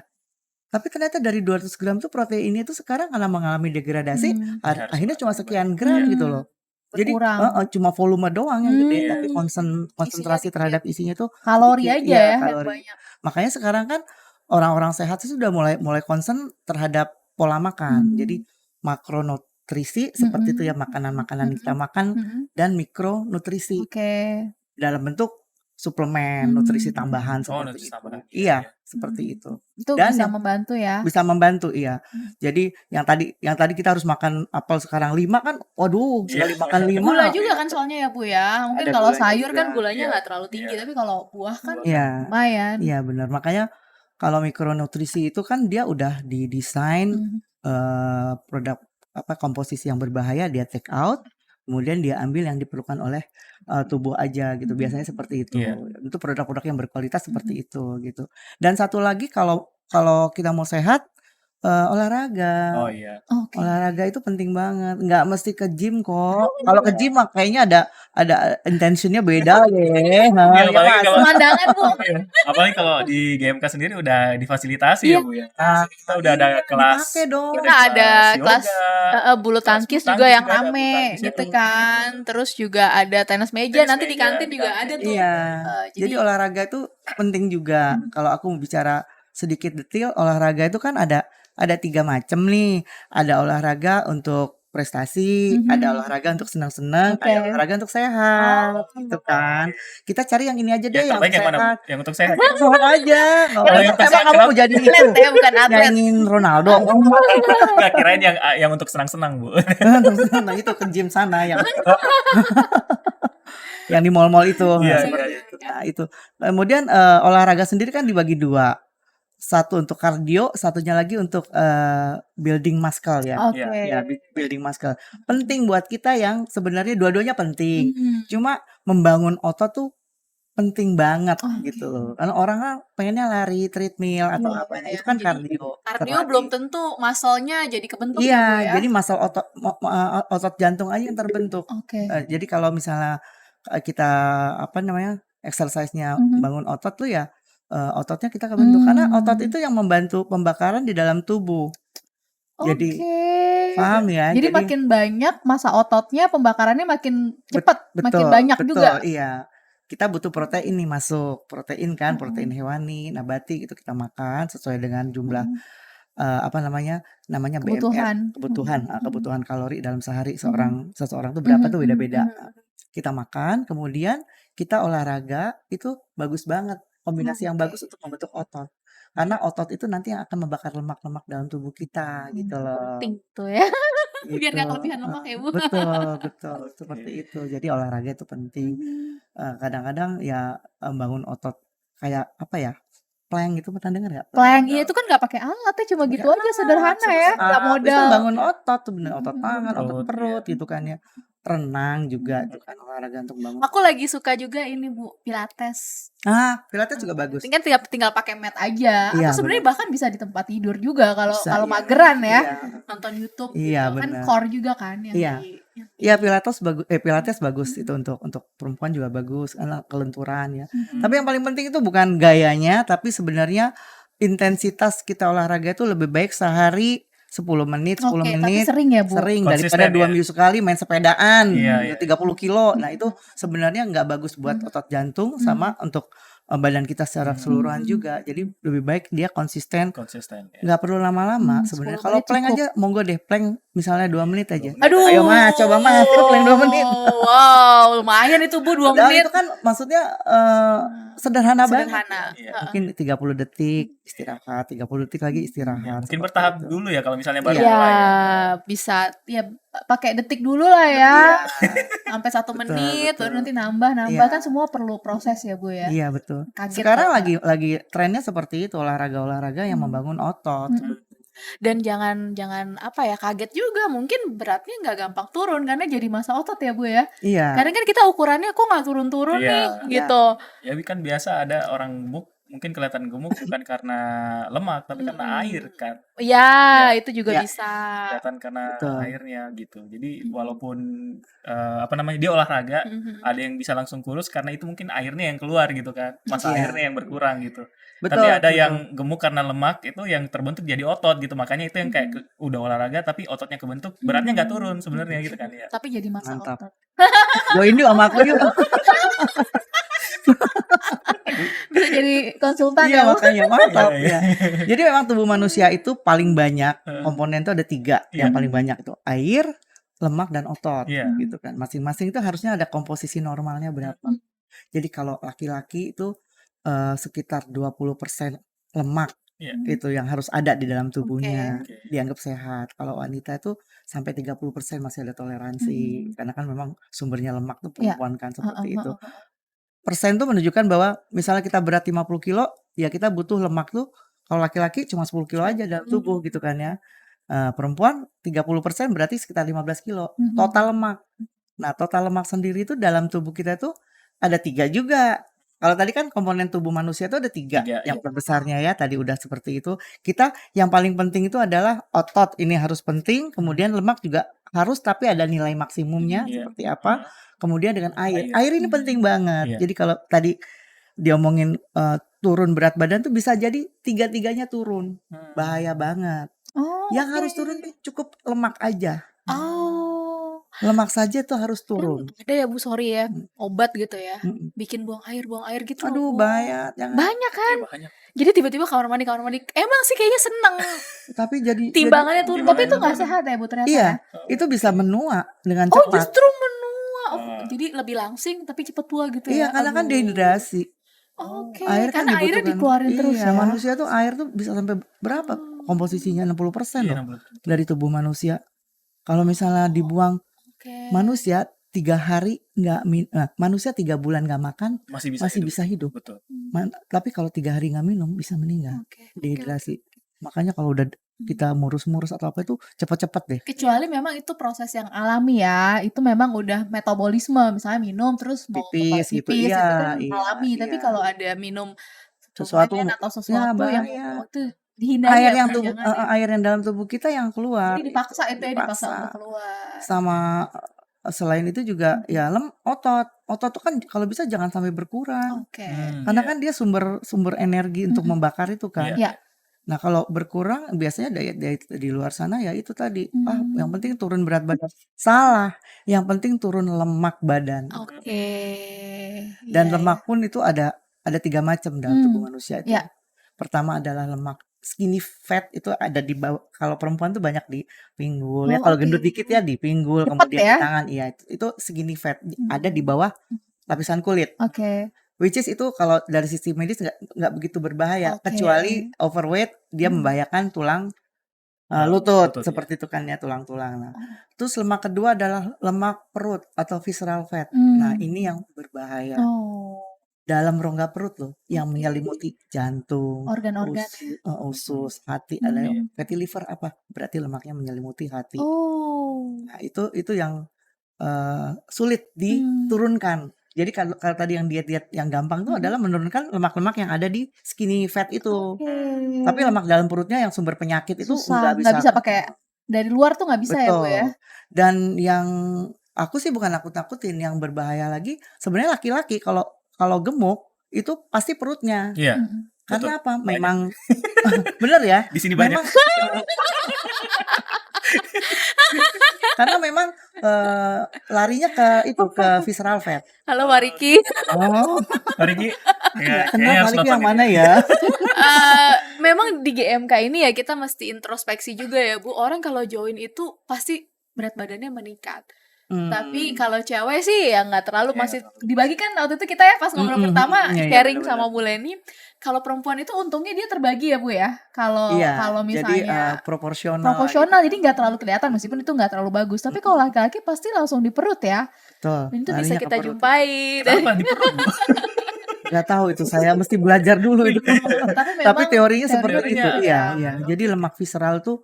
Tapi ternyata dari 200 gram tuh proteinnya itu sekarang karena mengalami degradasi, akhirnya cuma sekian gram gitu loh. Jadi cuma volume doang yang gede, tapi konsentrasi terhadap isinya tuh kalori sedikit. aja ya, Kalori. banyak. Makanya sekarang kan orang-orang sehat itu sudah mulai concern terhadap pola makan. Jadi makronutrisi seperti itu ya, makanan-makanan yang kita makan, dan mikronutrisi dalam bentuk suplemen, nutrisi tambahan seperti itu. Iya, seperti itu. Itu Dan bisa membantu ya. Bisa membantu, iya. Jadi yang tadi kita harus makan apel sekarang 5 kan, waduh, sekali makan 5. Gula juga kan soalnya ya Bu ya. Mungkin Ada kalau gulanya sayur juga. kan gulanya nggak terlalu tinggi, tapi kalau buah kan Iya. lumayan. Iya benar. Makanya kalau mikronutrisi itu kan dia udah didesain produk komposisi yang berbahaya dia take out, kemudian dia ambil yang diperlukan oleh tubuh aja gitu. Biasanya seperti itu. Itu produk-produk yang berkualitas seperti itu gitu. Dan satu lagi kalau kita mau sehat, olahraga. Olahraga itu penting banget. Nggak mesti ke gym kok. Kalau ke gym mah kayaknya ada intentionnya beda deh. Pemandangan Bu. Apalagi kalau di GMK sendiri udah difasilitasi ya Bu ya. Kita udah ada kelas. Kita ada kelas bulu tangkis juga yang rame gitu kan. Terus juga ada tenis meja, nanti di kantin juga ada tuh. Iya. Jadi olahraga itu penting juga. Kalau aku mau bicara sedikit detail, olahraga itu kan ada 3 macam nih. Ada olahraga untuk prestasi, ada olahraga untuk senang-senang, ada olahraga untuk sehat, gitu kan. Kita cari yang ini aja deh, yang sehat. Yang untuk sehat. Sehat aja. Yang Emang kamu mau jadi itu? Ya, bukan atlet. Nyanyiin Ronaldo. Enggak, kirain yang untuk senang-senang Bu. Nah itu ke gym sana yang yang di mall-mall itu. Nah itu. Kemudian olahraga sendiri kan dibagi 2. Satu untuk kardio, satunya lagi untuk building muscle ya. Ya, building muscle. Penting buat kita yang sebenarnya dua-duanya penting. Cuma membangun otot tuh penting banget gitu loh. Karena orang kan pengennya lari, treadmill atau apa. Nah, itu kan kardio. Kardio belum tentu muscle-nya jadi kebentuk ya. ya. Jadi muscle otot jantung aja yang terbentuk. Jadi kalau misalnya kita exercise-nya bangun otot tuh ya, ototnya kita kebentuk karena otot itu yang membantu pembakaran di dalam tubuh. Jadi paham ya? Jadi makin banyak massa ototnya, pembakarannya makin cepat, makin banyak juga. Iya. Kita butuh protein nih masuk, protein kan, protein hewani, nabati gitu kita makan sesuai dengan jumlah namanya BMR, kebutuhan kalori dalam sehari seseorang tuh berapa tuh beda-beda. Kita makan, kemudian kita olahraga, itu bagus banget. Kombinasi yang bagus untuk membentuk otot. Karena otot itu nanti yang akan membakar lemak-lemak dalam tubuh kita gitu loh. Penting tuh ya. Gitu. Biar gak kelebihan lemak ya Bu. Betul. Seperti itu. Jadi olahraga itu penting. Kadang-kadang ya bangun otot kayak apa ya? Plank gitu, pernah dengar gak? Plank, itu kan gak pakai alat ya, cuma gitu aja sederhana ya. Gak modal. Itu bangun otot tuh bener, otot tangan, otot perut gitu kan ya. Renang juga itu kan olahraga untuk bangun. Aku lagi suka juga ini Bu, Pilates. Pilates juga bagus. Kan tinggal pakai mat aja. Atau sebenarnya bahkan bisa di tempat tidur juga kalau mageran ya. Nonton YouTube gitu. Kan core juga kan yang Iya, Pilates bagus itu untuk perempuan juga bagus karena kelenturan ya. Tapi yang paling penting itu bukan gayanya, tapi sebenarnya intensitas kita olahraga itu lebih baik sehari 10 menit. Tapi sering ya Bu? Sering, daripada 2 minggu sekali main sepedaan 30 kilo. Nah itu sebenarnya nggak bagus buat otot jantung sama untuk badan kita secara keseluruhan juga. Jadi lebih baik dia konsisten. ya. Nggak perlu lama-lama 10 sebenarnya. Kalau menit plank cukup. aja monggo deh, plank misalnya 2 menit aja. 2 menit. Aduh. Ayo Mas, coba Mas, plank 2 menit. Wow, lumayan itu Bu 2 Padahal menit. itu kan maksudnya sederhana banget. Sederhana. Iya. Mungkin 30 detik istirahat, 30 detik lagi istirahat. Mungkin seperti bertahap itu. dulu ya kalau misalnya baru Ya, mulai ya. bisa ya pakai detik dulu lah ya. Sampai 1 Betul, menit, betul. baru nanti nambah Iya. kan semua perlu proses ya Bu ya. Iya betul. Kaget Sekarang saya. lagi trennya seperti itu, olahraga-olahraga yang membangun otot. Dan jangan apa ya, kaget juga mungkin beratnya nggak gampang turun karena jadi massa otot ya Bu ya. Iya. Karena kan kita ukurannya kok nggak turun-turun Iya. nih Iya. gitu. Ya kan biasa ada orang gemuk mungkin kelihatan gemuk bukan karena lemak tapi karena air kan. Ya, itu juga Ya. bisa. Kelihatan karena Betul. airnya gitu. Jadi walaupun dia olahraga, ada yang bisa langsung kurus karena itu mungkin airnya yang keluar gitu kan. Masa Iya. airnya yang berkurang gitu. Betul. Tapi ada betul. yang gemuk karena lemak itu yang terbentuk jadi otot gitu. Makanya itu yang kayak udah olahraga tapi ototnya kebentuk, beratnya nggak turun sebenarnya gitu kan ya. Tapi jadi massa Mantap. otot. Join yuk sama aku yuk. Bisa jadi konsultan Iya ya Bu. makanya mantap Iya, ya. Jadi memang tubuh manusia itu paling banyak komponen itu ada 3 yang paling banyak itu air, lemak dan otot Iya. gitu kan. Masing-masing itu harusnya ada komposisi normalnya berapa. Jadi kalau laki-laki itu sekitar 20% lemak Iya. itu yang harus ada di dalam tubuhnya Oke. dianggap sehat. Kalau wanita itu sampai 30% masih ada toleransi karena kan memang sumbernya lemak tuh perempuan kan seperti itu. Persen tuh menunjukkan bahwa misalnya kita berat 50 kilo, ya kita butuh lemak tuh kalau laki-laki cuma 10 kilo aja dalam tubuh gitu kan ya. Perempuan 30% berarti sekitar 15 kilo total lemak. Nah total lemak sendiri itu dalam tubuh kita tuh ada 3 juga. Kalau tadi kan komponen tubuh manusia itu ada 3 yang terbesarnya ya tadi udah seperti itu. Kita yang paling penting itu adalah otot, ini harus penting, kemudian lemak juga harus tapi ada nilai maksimumnya seperti apa. Kemudian dengan air ini penting banget. Jadi kalau tadi diomongin turun berat badan tuh bisa jadi 3-tiganya turun. Bahaya banget. Yang harus turun tuh cukup lemak aja. Lemak saja tuh harus turun. Ada ya Bu, sorry ya, obat gitu ya, bikin buang air gitu. Aduh bahaya. Jangan. Banyak kan? Iya, banyak. Jadi tiba-tiba kamar mandi, emang sih kayaknya seneng. Tapi jadi timbangannya turun, tapi itu nggak sehat ya Bu ternyata. Iya, ya? itu bisa menua dengan Oh cepat. justru menua. Jadi lebih langsing tapi cepat tua gitu Iya, ya. karena kan dehidrasi. Oke, Air kan karena airnya dibutuhkan. dikeluarin terus Iya, ya. manusia tuh air tuh bisa sampai berapa? Komposisinya 60% loh dari tubuh manusia. Kalau misalnya dibuang manusia 3 hari manusia 3 bulan nggak makan masih bisa hidup. Betul. Tapi kalau 3 hari nggak minum bisa meninggal. Dehidrasi. Makanya kalau udah kita murus-murus atau apa itu cepat-cepat deh. Kecuali memang itu proses yang alami ya, itu memang udah metabolisme, misalnya minum terus mau Pipis gitu, itu iya, kan iya, alami. Tapi iya. kalau ada minum Sesuatu suplemen atau ya sesuatu yang bahaya. itu dihindari Air ya, yang tubuh jangan ya. air yang dalam tubuh kita yang keluar. Jadi dipaksa itu ya, dipaksa untuk keluar. Sama selain itu juga ya otot. Otot tuh kan kalau bisa jangan sampai berkurang. Oke. Karena kan dia sumber energi untuk membakar itu kan. Iya. Nah kalau berkurang biasanya diet di luar sana ya itu tadi. Yang penting turun berat badan. Salah. Yang penting turun lemak badan. Oke. Dan Iya, lemak pun itu ada 3 macam dalam tubuh manusia itu. Iya. Pertama adalah lemak skinny fat, itu ada di bawah. Kalau perempuan tuh banyak di pinggul ya. Oh, Kalau oke. gendut dikit ya di pinggul, Cepet kemudian ya? di tangan. Iya, itu skinny fat. Ada di bawah lapisan kulit. Oke. Which is itu kalau dari sisi medis nggak begitu berbahaya, Oke. kecuali overweight dia membahayakan tulang lutut seperti itu kan ya, tulang-tulang. Nah, terus lemak kedua adalah lemak perut atau visceral fat. Nah, ini yang berbahaya. Dalam rongga perut loh, yang menyelimuti jantung, Organ-organ. usus, hati, ada fatty liver apa? Berarti lemaknya menyelimuti hati. Nah, itu yang sulit diturunkan. Jadi kalau tadi yang diet yang gampang itu adalah menurunkan lemak-lemak yang ada di skinny fat itu. Tapi lemak dalam perutnya yang sumber penyakit itu nggak bisa pakai dari luar tuh nggak bisa. Betul. Ya Bu ya. Dan yang aku sih bukan nakut-nakutin, yang berbahaya lagi sebenarnya laki-laki kalau gemuk itu pasti perutnya. Iya. Karena betul. apa? Memang bener ya. Di sini banyak. Karena memang larinya ke visceral fat. Halo Mariki. Oh, Riki, Ya, Kenal kayaknya harus kali yang nonton mana ini. ya? Memang di GMK ini ya kita mesti introspeksi juga ya Bu. Orang kalau join itu pasti berat badannya meningkat. Tapi kalau cewek sih ya nggak terlalu, masih dibagikan waktu itu kita ya pas ngobrol pertama Iya, sharing benar-benar. sama Bu Leni. Kalau perempuan itu untungnya dia terbagi ya Bu ya. Kalau Iya, jadi misalnya proporsional jadi nggak terlalu kelihatan meskipun itu nggak terlalu bagus. Tapi kalau laki-laki pasti langsung di perut ya. Betul, Dan itu bisa larinya ke kita perut. jumpai. Kenapa di perut, Bu? Nggak tahu itu, saya mesti belajar dulu itu. Tapi Tapi memang teorinya seperti teorinya itu. ada. Iya, iya. Jadi lemak visceral tuh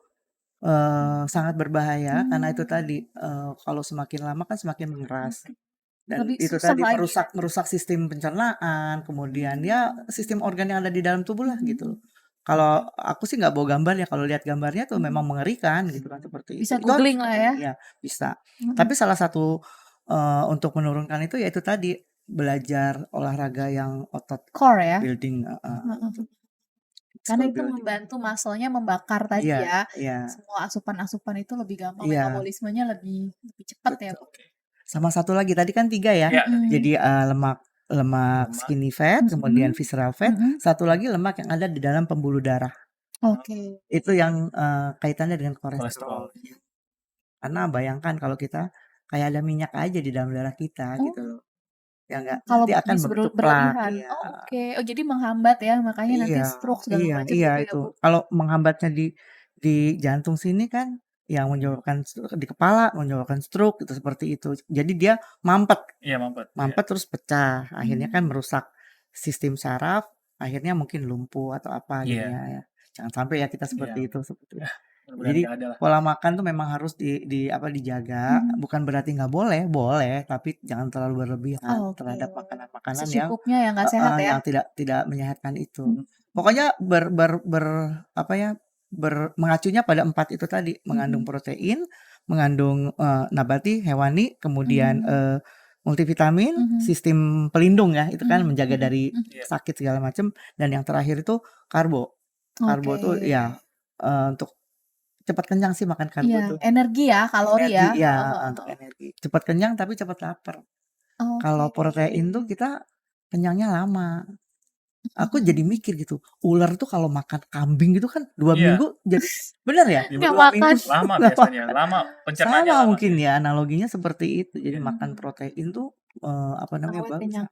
sangat berbahaya karena itu tadi kalau semakin lama kan semakin mengeras. Dan lebih itu susah tadi lagi. merusak sistem pencernaan, kemudian ya sistem organ yang ada di dalam tubuh lah gitu. Kalau aku sih nggak bawa gambar ya, kalau lihat gambarnya tuh memang mengerikan gitu kan, seperti itu. Bisa Itu harus googling lah ya. Iya, bisa. Tapi salah satu untuk menurunkan itu yaitu tadi belajar olahraga yang otot Core ya. building. Karena Skill itu building. membantu muscle-nya membakar tadi Iya, ya. iya. Semua asupan-asupan itu lebih gampang, Iya. metabolismenya lebih cepat ya. Betul. Sama satu lagi tadi kan 3 ya. Iya, Jadi lemak skinny fat, kemudian visceral fat, satu lagi lemak yang ada di dalam pembuluh darah. Oke. Itu yang kaitannya dengan kolesterol. kolesterol. Karena bayangkan kalau kita kayak ada minyak aja di dalam darah kita gitu loh. Ya enggak, Kalau nanti akan bentuk plak. berlebihan. Iya. Oke. Oh, jadi menghambat ya, makanya nanti stroke segala Iya, macam iya gitu ya, itu. Bu. Kalau menghambatnya di jantung sini kan yang menyebabkan di kepala menyebabkan stroke itu seperti itu. Jadi dia mampet. Iya, mampet. Mampet terus pecah. Akhirnya kan merusak sistem saraf, akhirnya mungkin lumpuh atau apa gitu ya. Jangan sampai ya kita seperti itu. Jadi pola makan tuh memang harus dijaga. Bukan berarti nggak boleh, boleh, tapi jangan terlalu berlebihan terhadap makanan-makanan yang secukupnya yang nggak sehat ya. yang tidak menyehatkan itu. Pokoknya mengacunya pada 4 itu tadi, mengandung protein, mengandung nabati, hewani, kemudian multivitamin, sistem pelindung ya, itu kan menjaga dari sakit segala macam, dan yang terakhir itu karbo. Karbo tuh ya untuk cepat kenyang sih makan karbo Iya, tuh. energi ya, kalori ya. Energi ya, untuk energi. Cepat kenyang tapi cepat lapar. Kalau protein tuh kita kenyangnya lama. Aku jadi mikir gitu, ular tuh kalau makan kambing gitu kan 2 minggu jadi benar ya? Nggak 2 makan. minggu Lama biasanya, lama pencernaannya sama lama. mungkin ya, analoginya seperti itu. Jadi makan protein tuh bagus ya.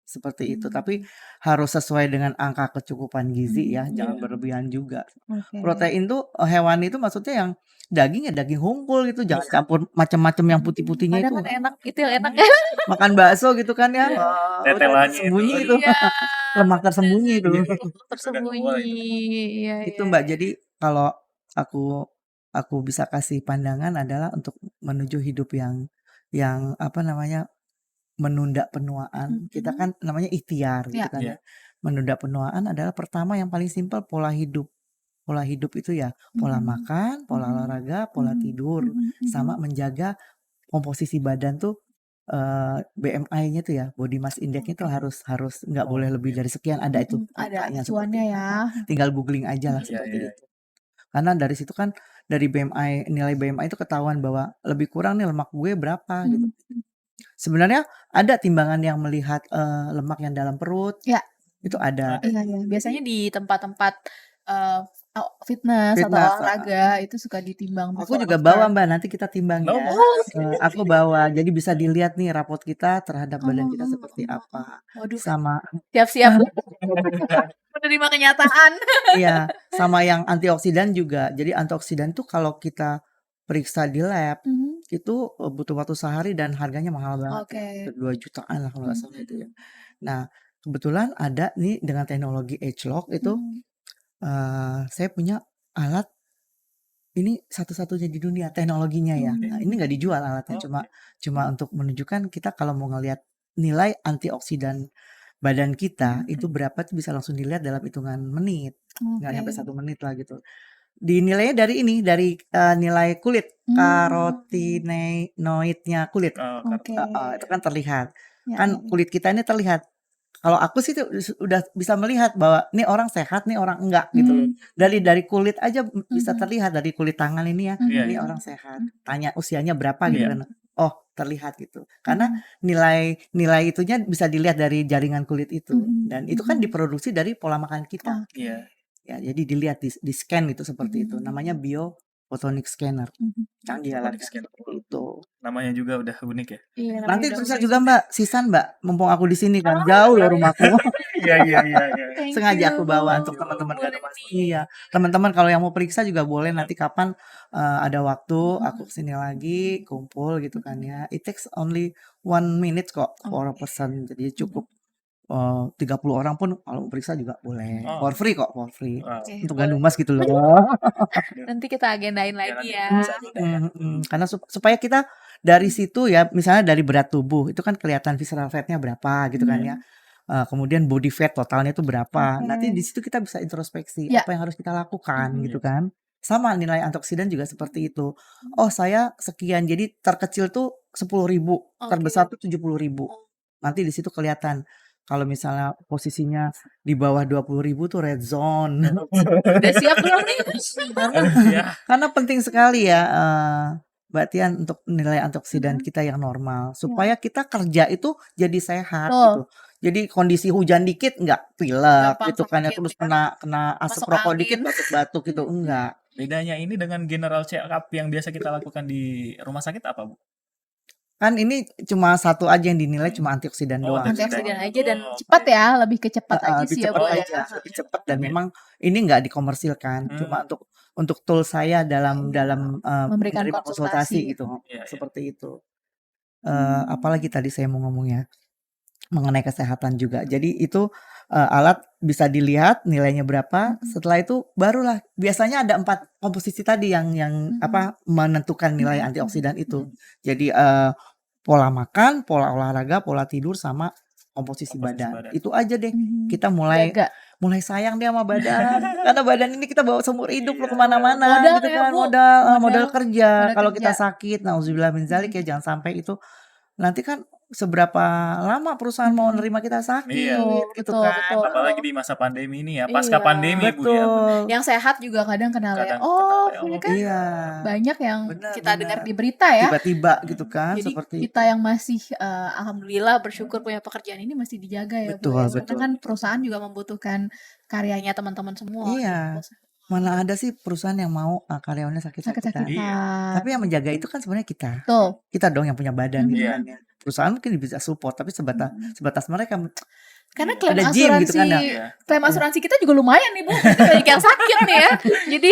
Seperti itu, tapi harus sesuai dengan angka kecukupan gizi ya, jangan berlebihan juga. Protein tuh hewani itu maksudnya yang daging ya daging unggul gitu, jangan campur macam-macam yang putih-putihnya itu. Padahal kan enak, itu yang enak. Makan bakso gitu kan ya. Tetelannya tersembunyi itu. Lemak tersembunyi itu. Iya, Itu Mbak, jadi kalau aku bisa kasih pandangan adalah untuk menuju hidup yang menunda penuaan. Kita kan namanya ikhtiar gitu kan ya. Menunda penuaan adalah pertama yang paling simpel pola hidup. Pola hidup itu ya pola makan, pola olahraga, pola tidur, sama menjaga komposisi badan tuh BMI-nya tuh ya, body mass index-nya tuh harus nggak boleh lebih dari sekian, ada itu ada angkanya acuannya ya. Tinggal googling aja lah seperti itu. Karena dari situ kan dari BMI, nilai BMI itu ketahuan bahwa lebih kurang nih lemak gue berapa gitu. Sebenarnya ada timbangan yang melihat lemak yang dalam perut. Ya. Itu ada. Iya. Biasanya di tempat-tempat fitness atau olahraga itu suka ditimbang. Aku juga bawa Mbak, nanti kita timbang ya. Aku bawa, jadi bisa dilihat nih rapot kita terhadap badan kita seperti apa. Waduh. Sama siap-siap menerima kenyataan. Iya, sama yang antioksidan juga. Jadi antioksidan tuh kalau kita periksa di lab itu butuh waktu sehari dan harganya mahal banget. 2 jutaan lah kalau nggak salah itu ya. Nah, kebetulan ada nih dengan teknologi ageLOC itu saya punya alat ini satu-satunya di dunia teknologinya ya. Nah, ini nggak dijual alatnya, cuma untuk menunjukkan kita kalau mau ngelihat nilai antioksidan badan kita itu berapa tuh bisa langsung dilihat dalam hitungan menit, nggak sampai 1 menit lah gitu. Dinilainya dari nilai kulit, karotinoidnya kulit. Itu kan terlihat. Kan kulit kita ini terlihat. Kalau aku sih tuh udah bisa melihat bahwa ini orang sehat, nih orang enggak gitu loh. Dari kulit aja bisa terlihat, dari kulit tangan ini ya, ini orang sehat. Tanya usianya berapa gitu kan. Oh, terlihat gitu. Karena nilai itunya bisa dilihat dari jaringan kulit itu, dan itu kan diproduksi dari pola makan kita. Iya. Ya, jadi dilihat di scan itu seperti itu. Namanya biophotonic scanner. Canggih alatnya seperti itu. Namanya juga udah unik ya. Iya, Nanti bisa juga Mbak, Sisan Mbak, mumpung aku di sini kan, jauh ya rumahku. Iya. Sengaja aku bawa untuk teman-teman kan iya. Teman-teman kalau yang mau periksa juga boleh nanti kapan ada waktu aku kesini lagi kumpul gitu kan ya. It takes only 1 minute kok for a person. Jadi cukup 30 orang pun kalau mau periksa juga boleh. For free kok, for free. Untuk gandum mas gitu loh. Nanti kita agendain lagi ya. Karena supaya kita dari situ ya, misalnya dari berat tubuh itu kan kelihatan visceral fatnya berapa gitu kan ya. Kemudian body fat totalnya itu berapa. Nanti di situ kita bisa introspeksi apa yang harus kita lakukan gitu kan. Sama nilai antioksidan juga seperti itu. Oh saya sekian, jadi terkecil tuh 10.000, terbesar tuh 70.000. Nanti di situ kelihatan. Kalau misalnya posisinya di bawah 20.000 tuh red zone. Udah siap belum nih? Karena penting sekali ya Mbak Tian untuk nilai antioksidan kita yang normal supaya kita kerja itu jadi sehat gitu. Jadi kondisi hujan dikit enggak pilek gitu kan ya, terus kena asap rokok dikit batuk-batuk gitu enggak. Bedanya ini dengan general check up yang biasa kita lakukan di rumah sakit apa, Bu? Kan ini cuma satu aja yang dinilai, cuma antioksidan doang. Antioksidan aja dan cepat ya, lebih ke cepat aja lebih sih ya, cepat Bu ya. aja, lebih cepat, dan memang ini enggak dikomersilkan, cuma untuk tool saya dalam Memberikan menerima konsultasi gitu. Seperti itu. Apalagi tadi saya mau ngomongnya mengenai kesehatan juga. Jadi itu alat bisa dilihat nilainya berapa. Setelah itu barulah biasanya ada 4 komposisi tadi yang menentukan nilai antioksidan itu. Jadi pola makan, pola olahraga, pola tidur, sama komposisi badan. Itu aja deh. Kita mulai sayang deh sama badan. Karena badan ini kita bawa seumur hidup loh kemana-mana gitu kan. Modal kerja. Kalau kita sakit, nauzubillah min dzalik ya, jangan sampai itu. Nanti kan seberapa lama perusahaan mau nerima kita sakit gitu kan. Apalagi di masa pandemi ini ya, pasca pandemi Bu ya. Yang sehat juga kadang kena layoff, ya kan? Banyak yang kita dengar di berita ya. Tiba-tiba gitu kan. Jadi seperti kita yang masih alhamdulillah bersyukur punya pekerjaan ini masih dijaga ya Bu ya. Karena kan perusahaan juga membutuhkan karyanya teman-teman semua. Iya. Mana ada sih perusahaan yang mau karyawannya sakit-sakitan. Tapi yang menjaga itu kan sebenarnya kita. Kita dong yang punya badan gitu kan ya. Perusahaan mungkin bisa support, tapi sebatas mereka. Karena klaim ada asuransi, gitu kan, klaim asuransi kita juga lumayan nih Bu. Banyak yang sakit nih ya. Jadi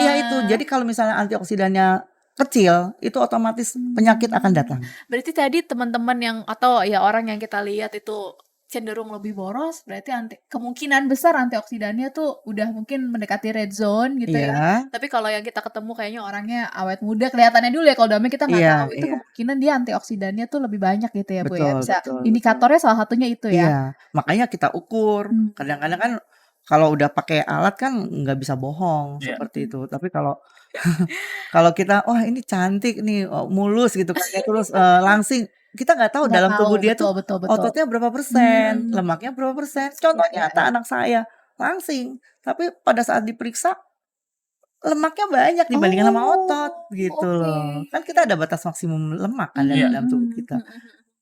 iya itu. Jadi kalau misalnya antioksidannya kecil, itu otomatis penyakit akan datang. Berarti tadi teman-teman yang atau ya orang yang kita lihat itu cenderung lebih boros, berarti kemungkinan besar antioksidannya tuh udah mungkin mendekati red zone gitu ya. Tapi kalau yang kita ketemu kayaknya orangnya awet muda kelihatannya dulu ya, kalau damai kita nggak tahu itu kemungkinan dia antioksidannya tuh lebih banyak gitu ya Bu ya. Bisa indikatornya salah satunya itu ya. Iya, makanya kita ukur. Kadang-kadang kan kalau udah pakai alat kan nggak bisa bohong seperti itu. Tapi kalau kita ini cantik nih, mulus gitu kan, terus langsing, kita nggak tahu dalam tubuh dia tuh ototnya berapa persen, lemaknya berapa persen. Contoh nyata anak saya langsing, tapi pada saat diperiksa lemaknya banyak dibandingkan sama otot gitu loh. Kan kita ada batas maksimum lemak kan dalam tubuh kita.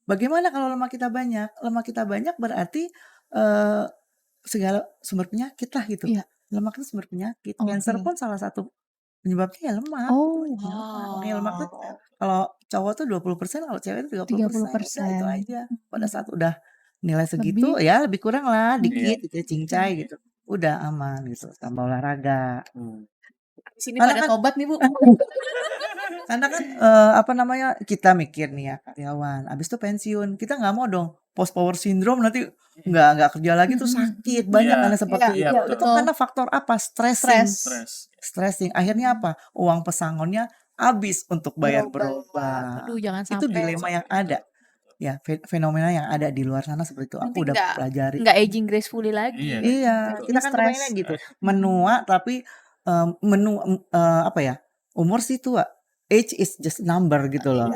Bagaimana kalau lemak kita banyak? Lemak kita banyak berarti segala sumber penyakit lah gitu. Lemak itu sumber penyakit. Cancer pun salah satu penyebabnya ya lemak. Makanya lemak tuh kalau cowok tuh 20%, kalau cewek itu 30%. Itu aja. Pada saat udah nilai segitu ya lebih kurang lah dikit gitu, cincai gitu. Udah aman gitu, tambah olahraga. Di sini pada tobat nih Bu. Karena kan kita mikir nih ya karyawan, abis itu pensiun, kita nggak mau dong post power syndrome nanti nggak kerja lagi tuh sakit banyak karena seperti itu. Itu karena faktor apa? Stressing. Akhirnya apa? Uang pesangonnya habis untuk bayar berobat. Itu dilema yang ada. Ya, fenomena yang ada di luar sana seperti itu. Aku udah pelajari. Nggak aging gracefully lagi. Iya, kita kan pengennya gitu. Menua tapi umur sih tua. Age is just number gitu loh.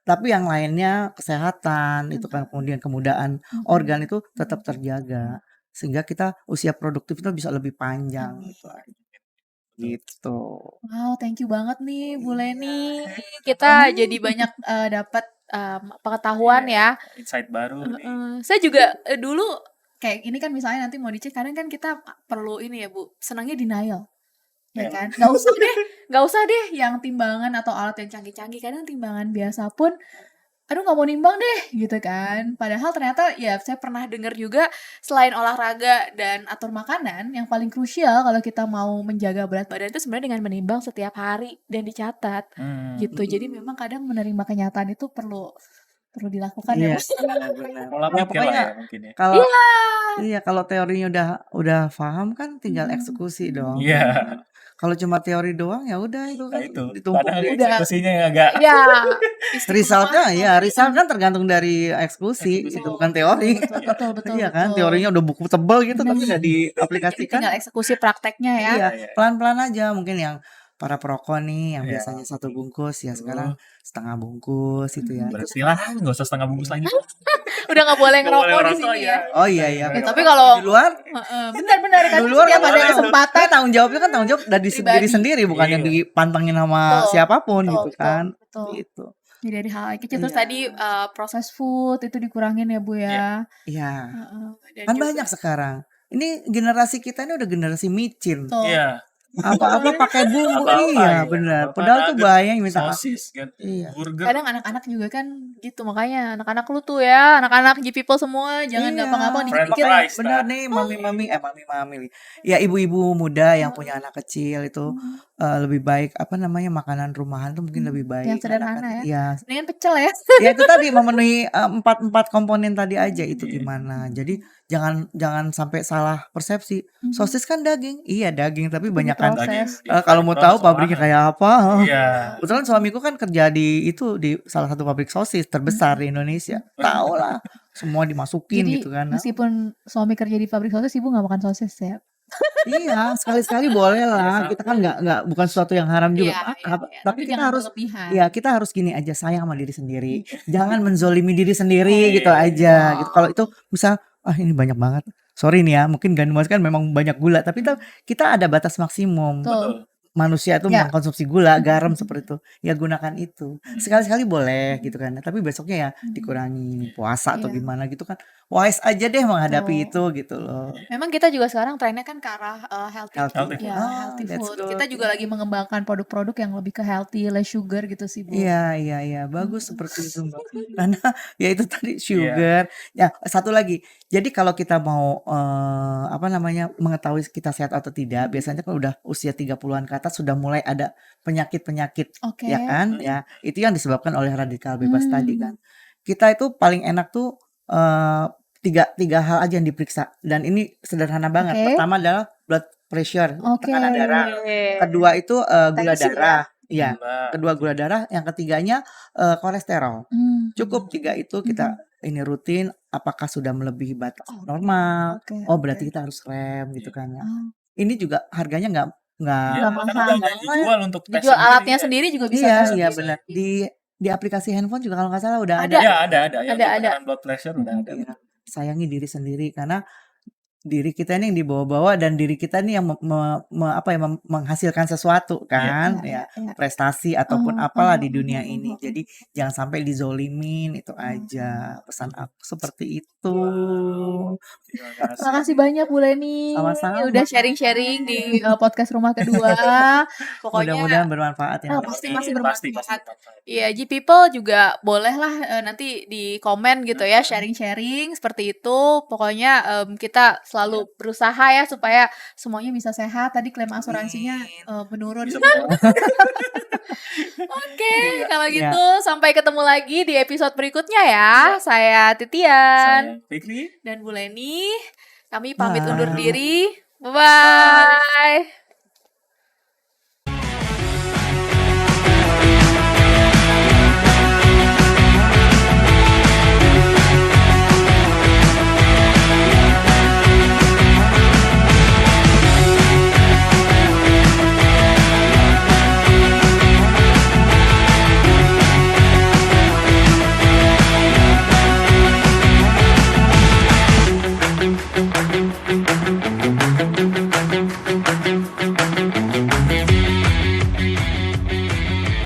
Tapi yang lainnya kesehatan itu kan, kemudian kemudahan organ itu tetap terjaga sehingga kita usia produktif itu bisa lebih panjang gitu. gitu. Wow, thank you banget nih Bu Leni. Kita jadi banyak dapat pengetahuan ya. Insight baru nih. Saya juga dulu kayak ini kan misalnya nanti mau dicek, kadang kan kita perlu ini ya Bu, senangnya denial. Ya kan? Nggak usah deh yang timbangan atau alat yang canggih-canggih. Kadang timbangan biasa pun aduh nggak mau nimbang deh gitu kan, padahal ternyata ya saya pernah dengar juga selain olahraga dan atur makanan, yang paling krusial kalau kita mau menjaga berat badan itu sebenarnya dengan menimbang setiap hari dan dicatat gitu. Jadi memang kadang menerima kenyataan itu perlu dilakukan ya. Benar. Pola pikir lah ya mungkin ya. Kalau kalau teorinya udah paham kan tinggal eksekusi dong. Iya. Kalau cuma teori doang ya udah itu kan ditumpuk padahal eksekusinya agak result kan tergantung dari eksekusi, itu bukan teori. Betul. Iya kan, teorinya udah buku tebal gitu tapi nggak diaplikasikan. Tinggal eksekusi prakteknya ya. Iya, pelan-pelan aja. Mungkin yang para perokok nih yang biasanya 1 bungkus ya sekarang setengah bungkus itu ya. Berarti lah nggak usah setengah bungkus lagi. Udah nggak boleh ngerokok di sini ya. Oh iya. Tapi kalau di luar benar kan di luar setiap ada kesempatan tanggung jawabnya kan tanggung jawab dari diri sendiri, bukan yang dipantengin sama siapapun gitu kan. Gitu. Jadi dari hal kecil terus tadi proses food itu dikurangin ya Bu ya. Iya. Kan banyak sekarang. Ini generasi kita ini udah generasi micin. Iya. Apa-apa pakai bumbu, iya benar. Padahal tuh bahaya yang minta sosis kan, burger. Kadang anak-anak juga kan gitu, makanya anak-anak lu tuh ya, anak-anak G people semua jangan gampang-gampang dipikir. Benar nih, mami-mami ya ibu-ibu muda yang punya anak kecil itu lebih baik makanan rumahan tuh mungkin lebih baik. Yang sederhana ya. Iya. Dengan pecel ya. Ya itu tadi memenuhi empat komponen tadi aja itu gimana. Jadi jangan sampai salah persepsi. Sosis kan daging, iya daging tapi banyak kan. Kalau mau tahu pabriknya kayak apa? Iya. Kebetulan suamiku kan kerja di salah satu pabrik sosis terbesar di Indonesia. Tahu lah, semua dimasukin jadi, gitu kan. Meskipun suami kerja di pabrik sosis, ibu nggak makan sosis ya? Iya, sekali-sekali boleh lah. Kita kan nggak bukan sesuatu yang haram juga. Tapi kita harus gini aja, sayang sama diri sendiri. Jangan menzolimi diri sendiri gitu aja. Gitu. Kalau itu misal ini banyak banget. Sorry nih ya, mungkin Ganumas kan memang banyak gula, tapi kita ada batas maksimum. Betul. Manusia itu mengkonsumsi gula, garam seperti itu. Ya gunakan itu. Sekali-sekali boleh gitu kan. Tapi besoknya ya dikurangi puasa atau gimana gitu kan. Wise aja deh menghadapi itu gitu loh. Memang kita juga sekarang trennya kan ke arah healthy food. Kita juga lagi mengembangkan produk-produk yang lebih ke healthy, less sugar gitu sih Bu. Iya, bagus seperti itu Mbak. Karena ya itu tadi sugar. Ya, satu lagi. Jadi kalau kita mau mengetahui kita sehat atau tidak, biasanya kalau udah usia 30-an ke atas sudah mulai ada penyakit-penyakit ya kan? Ya, itu yang disebabkan oleh radikal bebas tadi kan. Kita itu paling enak tuh tiga hal aja yang diperiksa dan ini sederhana banget. Pertama adalah blood pressure, tekanan darah. Kedua itu gula darah. Iya. Kedua gula darah. Yang ketiganya kolesterol. Cukup 3 itu kita ini rutin. Apakah sudah melebihi batas normal? Berarti kita harus rem gitu kan ya. Ini juga harganya nggak mahal. Dijual untuk tes. Dijual alatnya sendiri juga bisa. Iya benar. Di aplikasi handphone juga kalau nggak salah udah ada. Ada. Blood pressure udah ada. Sayangi diri sendiri karena diri kita ini yang dibawa-bawa dan diri kita ini yang menghasilkan sesuatu kan prestasi ataupun apalah di dunia ini. Jadi jangan sampai dizolimin, itu aja pesan aku seperti itu. Terima kasih banyak Bu Leni. Sama-sama. Udah sharing-sharing di podcast Rumah Kedua. Pokoknya mudah-mudahan bermanfaat ya. Pasti bermanfaat. Iya, G people juga bolehlah nanti di komen gitu ya, sharing-sharing seperti itu. Pokoknya kita selalu berusaha ya supaya semuanya bisa sehat. Tadi klaim asuransinya menurun. Oke, kalau gitu sampai ketemu lagi di episode berikutnya ya. Saya Titian. Saya Fikri dan Bu Leni. Kami pamit undur diri. Bye-bye.